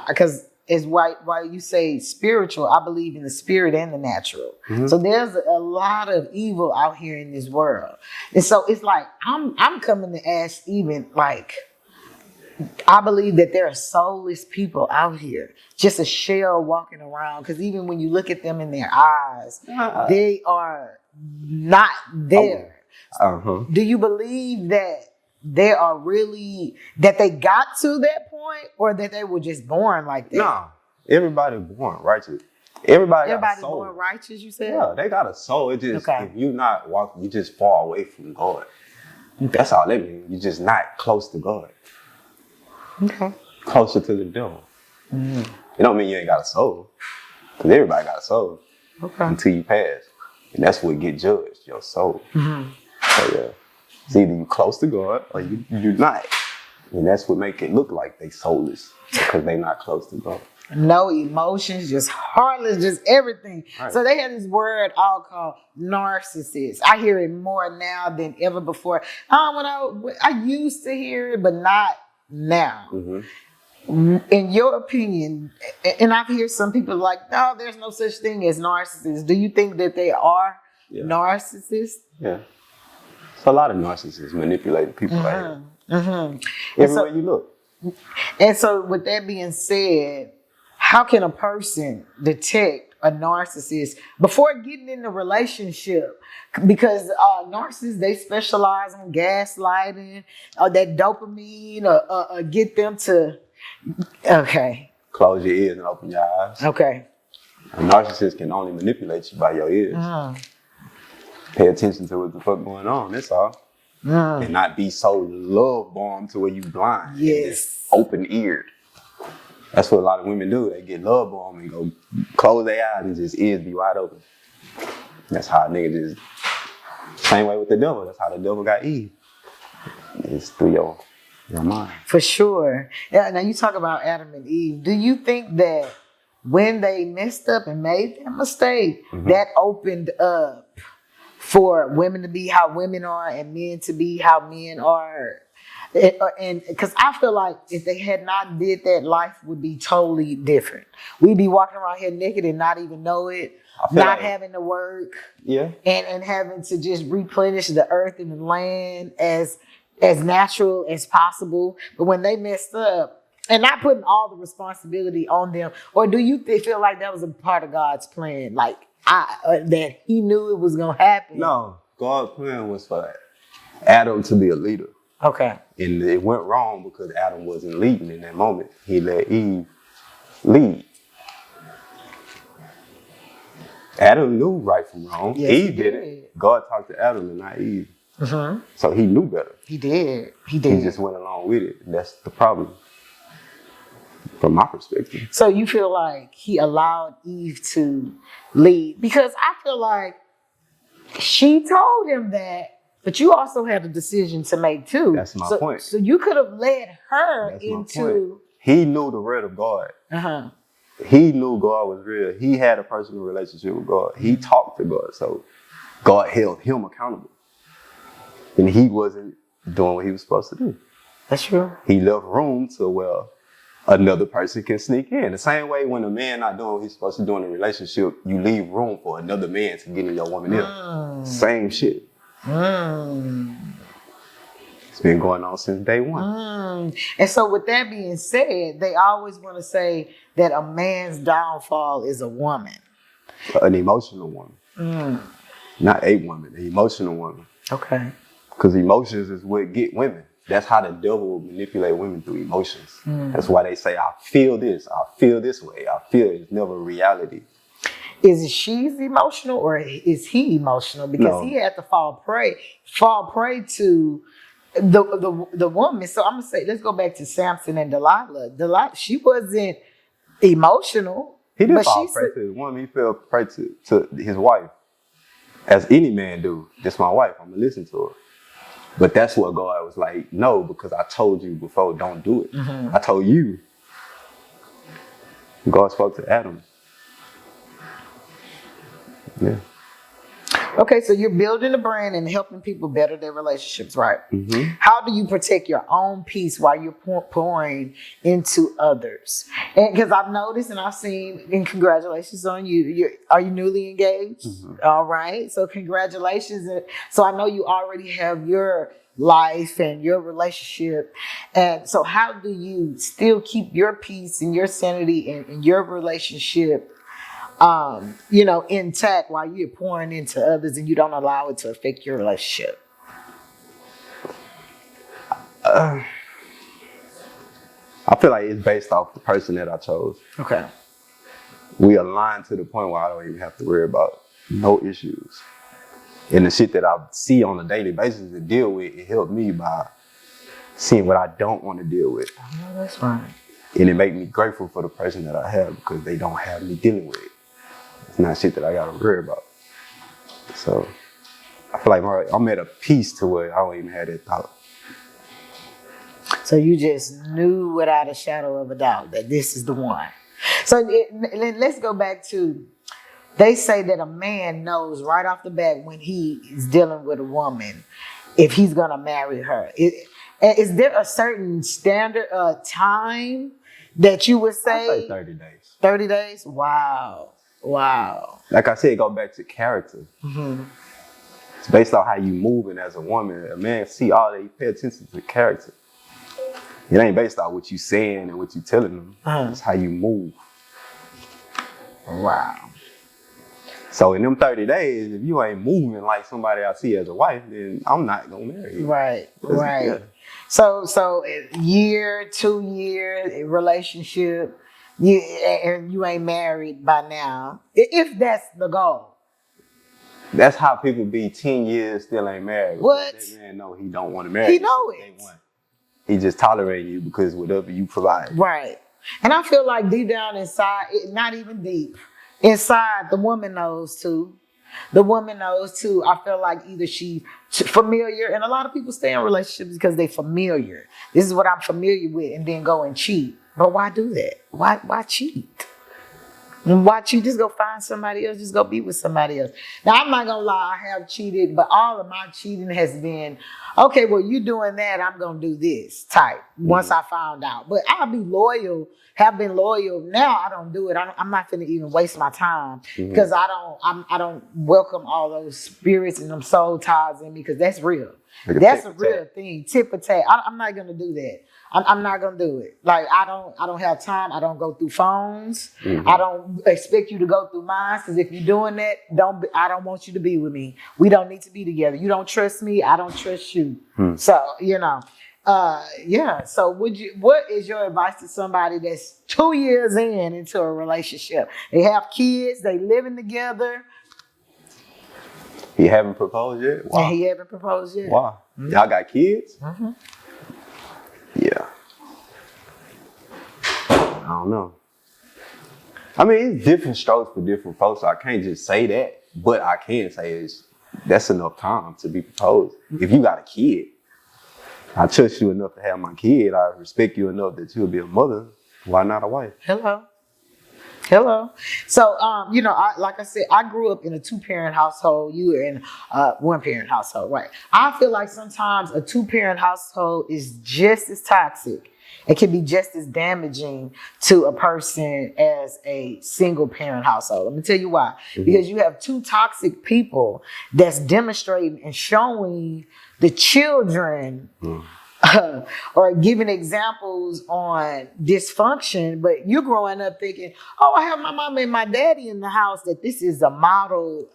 because it's why you say spiritual, I believe in the spirit and the natural. Mm-hmm. So there's a lot of evil out here in this world. And so it's like, I'm coming to ask even like, I believe that there are soulless people out here, just a shell walking around. Because even when you look at them in their eyes, they are not there. Uh-huh. Do you believe that they are really, that they got to that point, or that they were just born like that? No, everybody born righteous. Everybody got a soul. Born righteous, you said? Yeah, they got a soul. It just, if you not walking, you just far away from God. That's all that means. You're just not close to God. Okay. Closer to the devil. Mm-hmm. It don't mean you ain't got a soul. Because everybody got a soul. Okay. Until you pass. And that's what get judged, your soul. Mm-hmm. So yeah. It's either you close to God or you not. And that's what make it look like they soulless. Because they not close to God. No emotions, just heartless, just everything. Right. So they have this word all called narcissist. I hear it more now than ever before. When I used to hear it, but not now. Mm-hmm. In your opinion, and I've heard some people like, no, there's no such thing as narcissists. Do you think that they are narcissists? Yeah. So a lot of narcissists manipulate people like that. Mm-hmm. Everywhere you look. And so with that being said, how can a person detect a narcissist before getting in a relationship? Because narcissists, they specialize in gaslighting, that dopamine, or get them to, okay. Close your ears and open your eyes. Okay. A narcissist can only manipulate you by your ears. Pay attention to what the fuck going on, that's all. And not be so love-bombed to where you blind. Yes. Open-eared. That's what a lot of women do. They get love-bombed and go close their eyes and just ears be wide open. That's how a nigga just, same way with the devil. That's how the devil got Eve. It's through your mind. For sure. Yeah, now you talk about Adam and Eve. Do you think that when they messed up and made that mistake, that opened up for women to be how women are and men to be how men are? And because I feel like if they had not did that, life would be totally different. We'd be walking around here naked and not even know it, not having to work, and having to just replenish the earth and the land as natural as possible. But when they messed up, and not putting all the responsibility on them, or do you feel like that was a part of God's plan, like that He knew it was gonna happen? No, God's plan was for Adam to be a leader. Okay. And it went wrong because Adam wasn't leading in that moment. He let Eve lead. Adam knew right from wrong. Yes, Eve didn't. God talked to Adam and not Eve. Mm-hmm. So he knew better. He did. He just went along with it. And that's the problem. From my perspective. So you feel like he allowed Eve to lead? Because I feel like she told him that, but you also had a decision to make too. That's my point. So you could have led her into. He knew the word of God. Uh-huh. He knew God was real. He had a personal relationship with God. He talked to God. So God held him accountable. And he wasn't doing what he was supposed to do. That's true. He left room to where another person can sneak in. The same way when a man not doing what he's supposed to do in a relationship, you leave room for another man to get in your woman in. Same shit. It's been going on since day one. And so with that being said, they always want to say that a man's downfall is a woman. An emotional woman. Not a woman, an emotional woman. Okay. Because emotions is what get women. That's how the devil will manipulate women through emotions. That's why they say, I feel this way. I feel it's never reality. Is she's emotional or is he emotional? Because he had to fall prey to the woman. So I'm gonna say, let's go back to Samson and Delilah. Delilah, she wasn't emotional. He didn't fall prey to the woman. He fell prey to his wife. As any man do. This my wife. I'm gonna listen to her. But that's what God was like, no, because I told you before, don't do it. I told you. God spoke to Adam. Yeah. Okay, so you're building a brand and helping people better their relationships, right? How do you protect your own peace while you're pouring into others? And because I've noticed and I've seen, and congratulations on you. Are you newly engaged? All right, so congratulations. So I know you already have your life and your relationship. And so how do you still keep your peace and your sanity in your relationship intact while you're pouring into others and you don't allow it to affect your relationship? I feel like it's based off the person that I chose. Okay. We align to the point where I don't even have to worry about no issues. And the shit that I see on a daily basis to deal with, it helped me by seeing what I don't want to deal with. Oh, that's right. And it make me grateful for the person that I have because they don't have me dealing with it. It's not shit that I gotta worry about. So I feel like I'm at a peace to where I don't even have that thought. So you just knew without a shadow of a doubt that this is the one. So let's go back to, they say that a man knows right off the bat when he is dealing with a woman if he's gonna marry her. Is there a certain standard time that you would say? I'd say 30 days. 30 days? Wow. Like I said, go back to character. It's based on how you moving as a woman. A man see all that, you pay attention to the character. It ain't based on what you saying and what you telling them. It's how you move. Wow. So in them 30 days, if you ain't moving like somebody I see as a wife, then I'm not gonna marry you. Right. Yeah. So year, 2 year relationship, and you ain't married by now, if that's the goal. That's how people be 10 years still ain't married. What? That man know he don't want to marry you. He know it. He just tolerating you because whatever you provide. Right. And I feel like deep down inside, not even deep, inside the woman knows too. The woman knows too. I feel like either she's familiar, and a lot of people stay in relationships because they're familiar. This is what I'm familiar with, and then go and cheat. But why do that? Why cheat? Why cheat? Just go find somebody else. Just go be with somebody else. Now, I'm not going to lie. I have cheated, but all of my cheating has been, okay, well, you doing that, I'm going to do this type once I found out. But I'll be loyal, have been loyal. Now I don't do it. I'm not going to even waste my time because I don't welcome all those spirits and them soul ties in me because that's real. That's a real thing. Tip for tat. I'm not going to do that. I'm not gonna do it. Like I don't have time. I don't go through phones. I don't expect you to go through mine. Because if you're doing that, I don't want you to be with me. We don't need to be together. You don't trust me. I don't trust you. So yeah. So what is your advice to somebody that's 2 years into a relationship? They have kids. They living together. He haven't proposed yet. Why? And he haven't proposed yet. Why? Y'all got kids? Yeah. I don't know. I mean, it's different strokes for different folks. So I can't just say that, but I can say that's enough time to be proposed. If you got a kid, I trust you enough to have my kid. I respect you enough that you'll be a mother. Why not a wife? Hello. Hello. So, like I said, I grew up in a 2-parent household. You were in a 1-parent household, right? I feel like sometimes a 2-parent household is just as toxic. It can be just as damaging to a person as a single parent household. Let me tell you why. Mm-hmm. Because you have two toxic people that's demonstrating and showing the children. Or giving examples on dysfunction, but you're growing up thinking, "Oh, I have my mom and my daddy in the house. That this is a model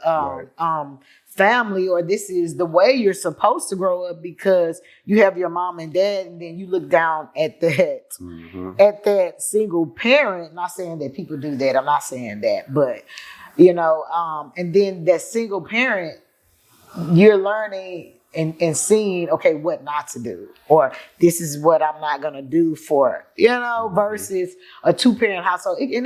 family, or this is the way you're supposed to grow up because you have your mom and dad, and then you look down at that single parent." Not saying that people do that. I'm not saying that, but and then that single parent, you're learning and seeing, okay, what not to do, or this is what I'm not gonna do for, versus a 2-parent household. It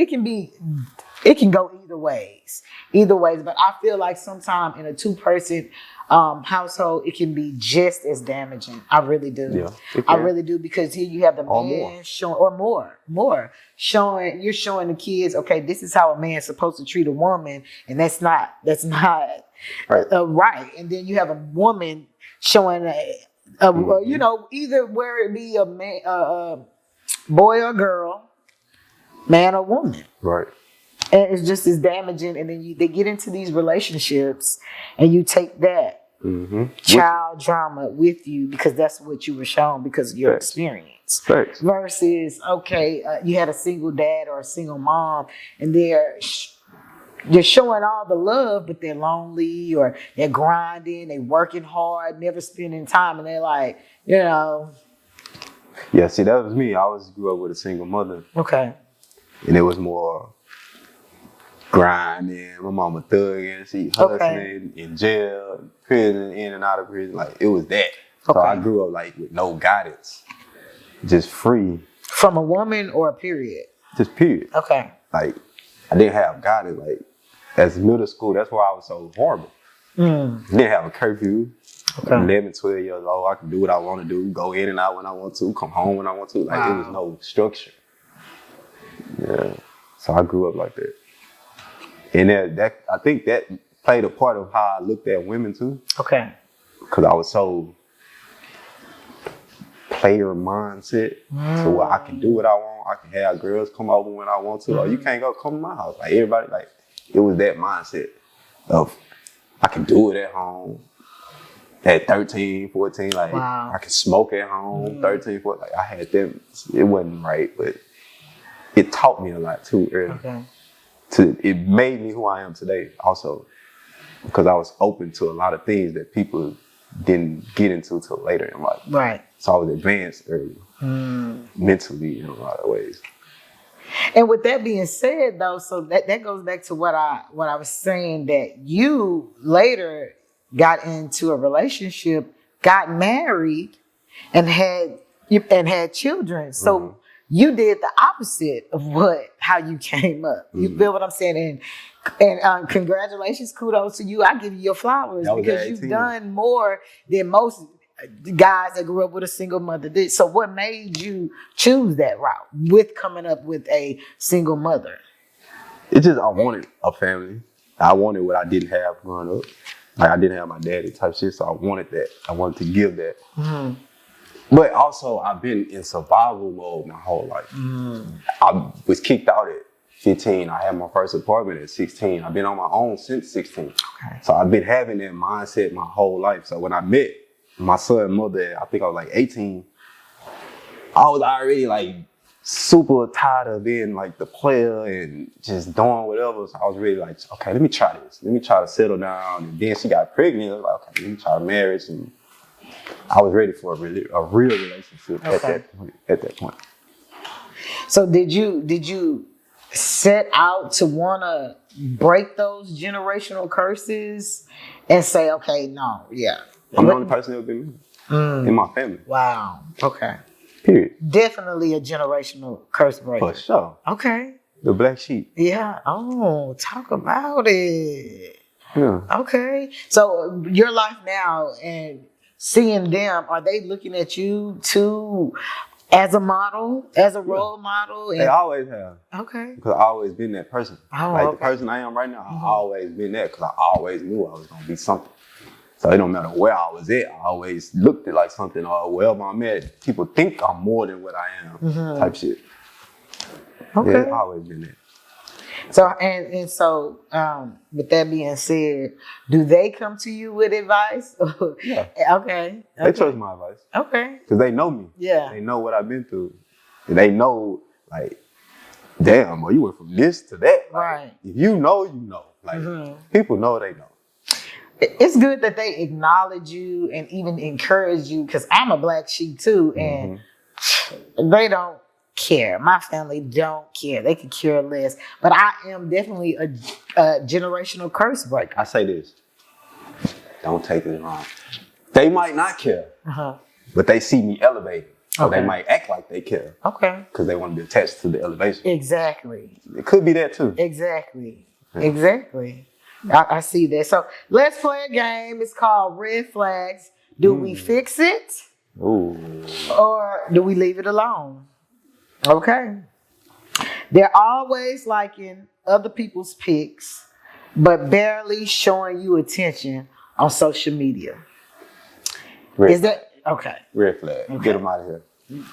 can go either ways. But I feel like sometimes in a 2-person household, it can be just as damaging. I really do. Yeah, I really do, because here you have the man showing, or more showing. You're showing the kids, okay, this is how a man's supposed to treat a woman, and that's not right. Right. And then you have a woman showing either where it be a man, boy or girl, man or woman. Right. And it's just as damaging. And then they get into these relationships, and you take that child drama with you, because that's what you were shown because of your experience. Thanks. Versus, okay, you had a single dad or a single mom, and they're showing all the love, but they're lonely, or they're grinding, they're working hard, never spending time, and they're like, Yeah, see, that was me. I grew up with a single mother. Okay. And it was more grinding. My mama thugging, she hustling, in jail, prison, in and out of prison. Like, it was that. Okay. So I grew up like with no guidance, just free. From a woman or a period? Just period. Okay. Like, I didn't have guidance. Like, as middle school, that's why I was so horrible. Didn't have a curfew. Okay. 11, 12 years old, I can do what I want to do, go in and out when I want to, come home when I want to. Like, There was no structure. Yeah. So I grew up like that. And that I think that played a part of how I looked at women too. Okay. Because I was so player mindset. So where I can do what I want. I can have girls come over when I want to. Or you can't come to my house. Like, everybody, like, it was that mindset of I can do it at home. At 13, 14, like, I could smoke at home. 13, 14, like, I had them. It wasn't right, but it taught me a lot too early. Okay. It made me who I am today also, because I was open to a lot of things that people didn't get into till later in life. Right. So I was advanced early, mentally in a lot of ways. And with that being said, though, so that goes back to what I was saying, that you later got into a relationship, got married, and had children. So you did the opposite of how you came up. You feel what I'm saying? And congratulations, kudos to you. I give you your flowers, because you've done more than most guys that grew up with a single mother did. So what made you choose that route with coming up with a single mother? It's just, I wanted a family. I wanted what I didn't have growing up. Like, I didn't have my daddy type shit, so I wanted that. I wanted to give that. But also, I've been in survival mode my whole life. I was kicked out at 15. I had my first apartment at 16. I've been on my own since 16. Okay. So I've been having that mindset my whole life. So when I met my son's mother, I think I was like 18, I was already like super tired of being like the player and just doing whatever. So I was really like, okay, let me try this. Let me try to settle down. And then she got pregnant. I was like, okay, let me try marriage. And I was ready for a real relationship at that point. So did you set out to want to break those generational curses and say, okay, no, yeah. I'm the only person that ever been in my family. Wow. Okay. Period. Definitely a generational curse breaker. For sure. Okay. The black sheep. Yeah. Oh, talk about it. Yeah. Okay. So your life now and seeing them, are they looking at you too? As a model, as a role model? They always have. Okay. Because I've always been that person. Oh, like okay. the person I am right now, I've always been that because I always knew I was going to be something. So it don't matter where I was at, I always looked at like something, or wherever I'm at, people think I'm more than what I am, type shit. Okay. Yeah, I've always been that. So and so with that being said, do they come to you with advice? Yeah. Okay. They trust my advice. Okay. Because they know me. Yeah. They know what I've been through. And they know, like, damn, boy, you went from this to that. Like, right. If you know, you know. Like, people know they know. It's good that they acknowledge you and even encourage you, because I'm a black sheep too, and they don't care. My family don't care. They could care less. But I am definitely a generational curse breaker. I say this. Don't take this wrong. They might not care, but they see me elevating. So they might act like they care. Okay. Because they want to be attached to the elevation. Exactly. It could be that too. Exactly. Yeah. Exactly. I see that. So let's play a game. It's called Red Flags. Do we fix it? Ooh. Or do we leave it alone? Okay. They're always liking other people's pics, but barely showing you attention on social media. Is that okay? Red flag. Get them out of here.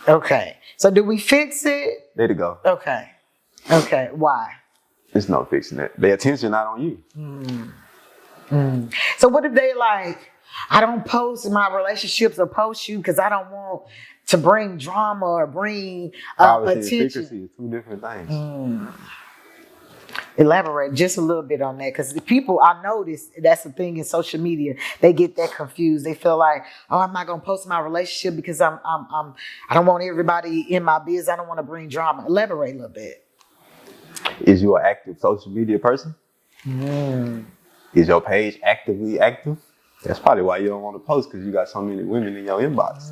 Okay. So do we fix it? There to go. Okay. Okay. Why? There's no fixing it. Their attention not on you. So what if they like, I don't post in my relationships or post you because I don't want to bring drama or bring attention. Secrecy is two different things. Elaborate just a little bit on that, because the people, I notice that's the thing in social media, they get that confused. They feel like, oh, I'm not gonna post my relationship because I don't want everybody in my biz. I don't want to bring drama. Elaborate a little bit. Is you an active social media person? Is your page actively active? That's probably why you don't want to post, because you got so many women in your inbox.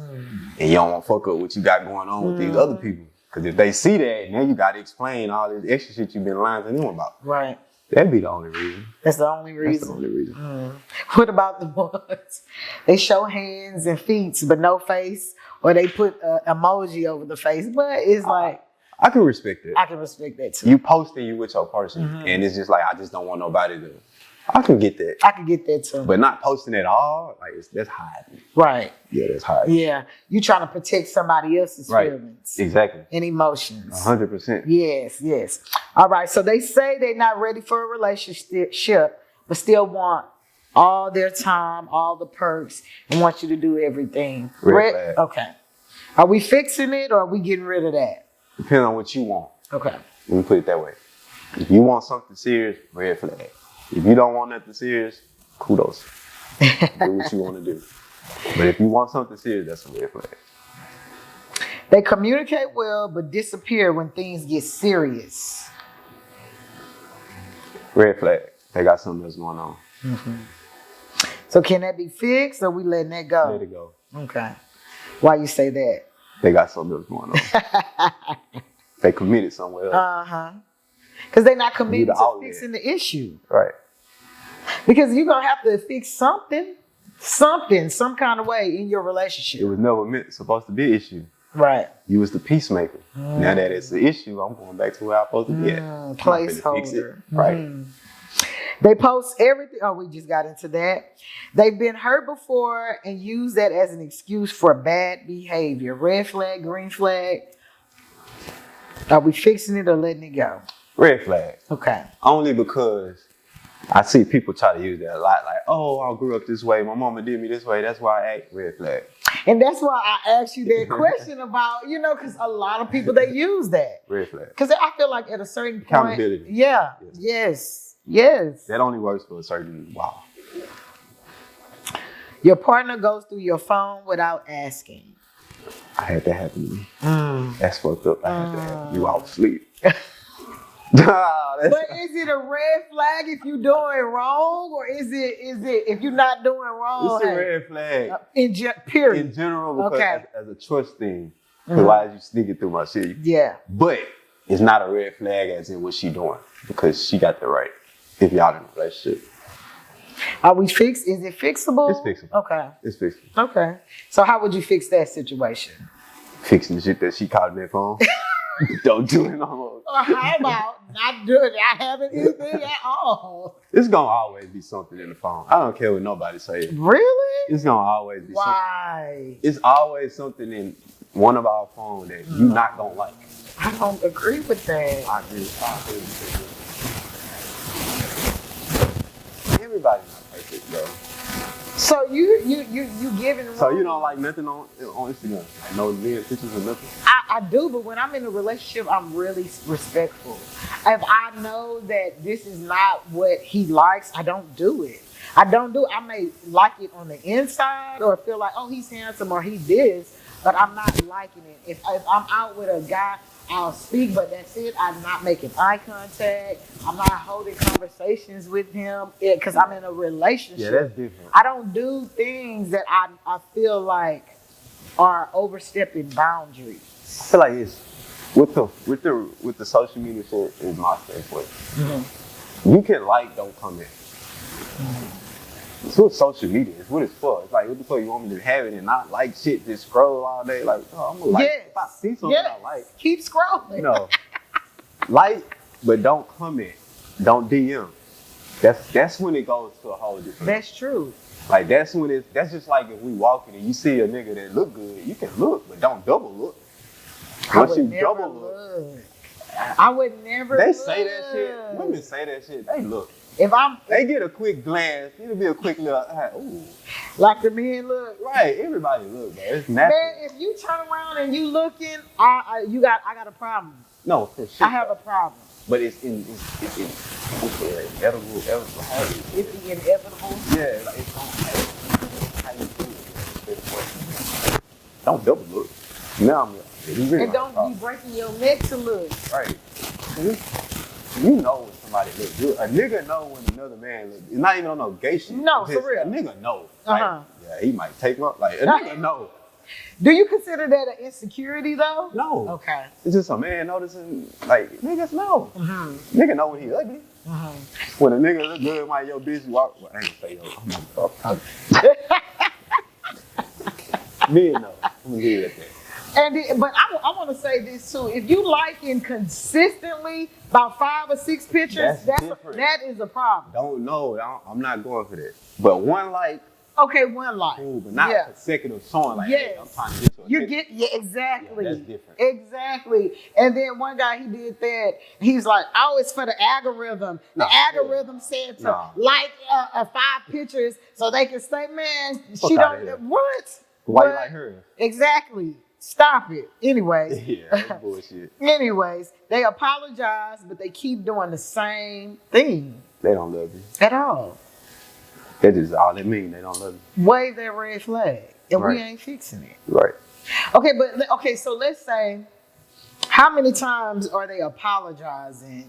And you don't want to fuck up what you got going on with these other people. Because if they see that, now you got to explain all this extra shit you've been lying to them about. Right. That'd be the only reason. That's the only reason. That's the only reason. What about the ones, they show hands and feet, but no face, or they put an emoji over the face, but it's like... I can respect it. I can respect that too. You posting you with your person, and it's just like, I just don't want nobody to... I can get that. I can get that too. But not posting at all, like, that's hiding. Right. Yeah, that's hiding. Yeah. You trying to protect somebody else's feelings. Exactly. And emotions. 100%. Yes, yes. All right. So they say they're not ready for a relationship, but still want all their time, all the perks, and want you to do everything. Red flag. Okay. Are we fixing it, or are we getting rid of that? Depending on what you want. Okay. Let me put it that way. If you want something serious, red flag. If you don't want nothing serious, kudos. Do what you want to do. But if you want something serious, that's a red flag. They communicate well, but disappear when things get serious. Red flag. They got something else going on. So can that be fixed, or we letting that go? Let it go. Okay. Why you say that? They got something else going on. They committed somewhere else. Because they're not committed to fixing the issue. Right. Because you're going to have to fix something, some kind of way in your relationship. It was never supposed to be an issue. Right. You was the peacemaker. Now that it's an issue, I'm going back to where I'm supposed to be at. Placeholder. Right. They post everything. Oh, we just got into that. They've been hurt before and use that as an excuse for bad behavior. Red flag, green flag. Are we fixing it or letting it go? Red flag. Okay. Only because I see people try to use that a lot. Like, oh, I grew up this way. My mama did me this way. That's why I act. Red flag. And that's why I asked you that question about, because a lot of people, they use that. Red flag. Because I feel like at a certain point. Accountability. Yeah. Yes. That only works for a certain while. Your partner goes through your phone without asking. I had that happen to me. That's fucked up. I had that happen. You out asleep. But is it a red flag if you're doing wrong, or is it if you're not doing wrong? It's a red flag. Period. In general, because as a trust thing. Mm-hmm. Why is you sneaking through my shit? Yeah. But it's not a red flag as in what she doing, because she got the right. If y'all in a relationship. Are we fixed? Is it fixable? It's fixable. Okay. It's fixable. Okay. So how would you fix that situation? fixing the shit that she called in that phone. Don't do it no more. Or how about not doing it? I haven't anything at all. It's gonna always be something in the phone. I don't care what nobody says. Really? It's gonna always be something. Why? It's always something in one of our phones that you not gonna like. I don't agree with that. I agree. Everybody's not perfect, bro. So you giving So you don't like nothing on Instagram? Like no video pictures or nothing? I do, but when I'm in a relationship, I'm really respectful. If I know that this is not what he likes, I don't do it. I may like it on the inside or feel like, oh, he's handsome or he this, but I'm not liking it. If I'm out with a guy, I'll speak, but that's it. I'm not making eye contact. I'm not holding conversations with him because I'm in a relationship. Yeah, that's different. I don't do things that I feel like are overstepping boundaries. I feel like it's with the social media shit is my standpoint. Mm-hmm. You can like, don't comment. Mm-hmm. It's what social media is. What it's for. It's like, what the fuck you want me to have it and not like shit, just scroll all day? Like, oh, I'm gonna like if I see something I like. Keep scrolling. You know, like, but don't comment. Don't DM. That's when it goes to a whole different. That's true. Like that's just like if we walking and you see a nigga that look good, you can look, but don't double look. Once you double look. I would never They look. say that shit. Women say that shit. They look. They get a quick glance, it'll be a quick look. Ooh. Like the men look. Right, everybody look, bro. It's natural. Man, if you turn around and you looking, I got a problem. No, for sure. I have a problem. But it's inevitable. It's the inevitable. Yeah, like it's how you do it. Don't double look. Now I'm really and don't be breaking your neck to look. Right. You know when somebody look good. A nigga know when another man look good. It's not even on no gay shit. No, for real. A nigga know. Like, yeah, he might take up. Like, a nigga know. Do you consider that an insecurity though? No. Okay. It's just a man noticing, like, niggas know. Mm-hmm. Nigga know when he ugly. Mm-hmm. When a nigga look good, like, yo, bitch, walk. Well, I ain't say, yo, I'm men know. I'm gonna leave it at that. But I want to say this too. If you liking consistently about 5 or 6 pictures, that is a problem. Don't know. I'm not going for that. But one like. Okay, one like. Cool, but not consecutive showing like, hey, I'm trying to get to exactly. Yeah, that's different. Exactly. And then one guy, he did that. He's like, oh, it's for the algorithm. The algorithm said to like 5 pictures so they can say, man, she don't. What? Why you like her? Exactly. Stop it. Anyways. Yeah, that's bullshit. Anyways, they apologize, but they keep doing the same thing. They don't love you. At all. That's just all it means. They don't love you. Wave that red flag. And we ain't fixing it. Right. Okay, so let's say, how many times are they apologizing?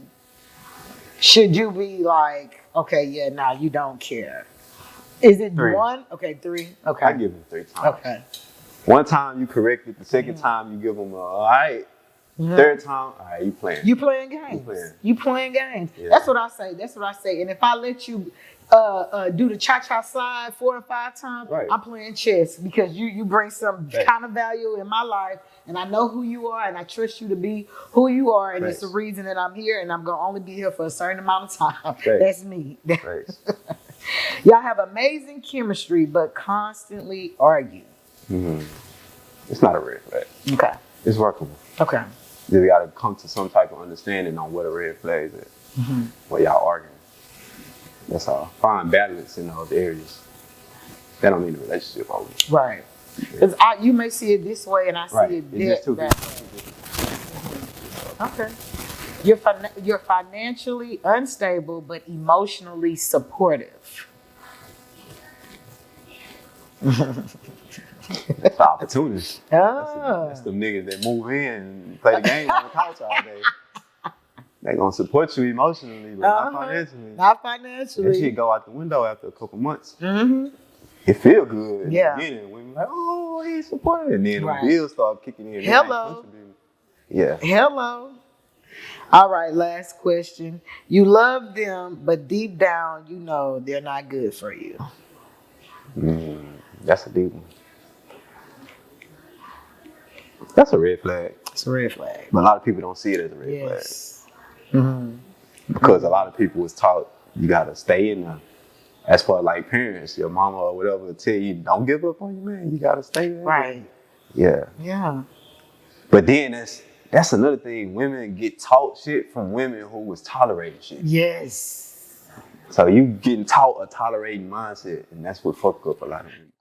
Should you be like, okay, yeah, nah, you don't care? Is it 3? Okay, 3. Okay. I give them 3 times. Okay. One time you correct it. The second time you give them all right. Mm-hmm. Third time, all right, you playing. You playing games. You playing games. Yeah. That's what I say. And if I let you do the cha-cha slide 4 or 5 times, I'm playing chess because you bring some kind of value in my life, and I know who you are, and I trust you to be who you are, and it's the reason that I'm here, and I'm gonna only be here for a certain amount of time. That's me. Y'all have amazing chemistry, but constantly argue. Mm-hmm. It's not a red flag. Okay. It's workable. Okay. You gotta come to some type of understanding on what a red flag is. Mm-hmm. What y'all arguing. That's all. Find balance in those areas. That don't mean the relationship over. Right. Because you may see it this way and I see it that way. Okay. You're financially unstable but emotionally supportive. That's opportunists. That's them niggas that move in and play the game on the couch all day. They gonna support you emotionally, but not financially. Not financially. That shit go out the window after a couple months. Mm-hmm. It feel good in the beginning when you're like, oh, he's supporting. And then the bills start kicking in. Hello. Yeah. Hello. All right, last question. You love them, but deep down, you know they're not good for you. That's a deep one. That's a red flag. It's a red flag. But a lot of people don't see it as a red flag. Mm-hmm. Because a lot of people was taught you gotta stay in there. As for like parents, your mama or whatever will tell you, don't give up on your man. You gotta stay there. Right. Yeah. Yeah. But then that's another thing. Women get taught shit from women who was tolerating shit. Yes. So you getting taught a tolerating mindset, and that's what fuck up a lot of women.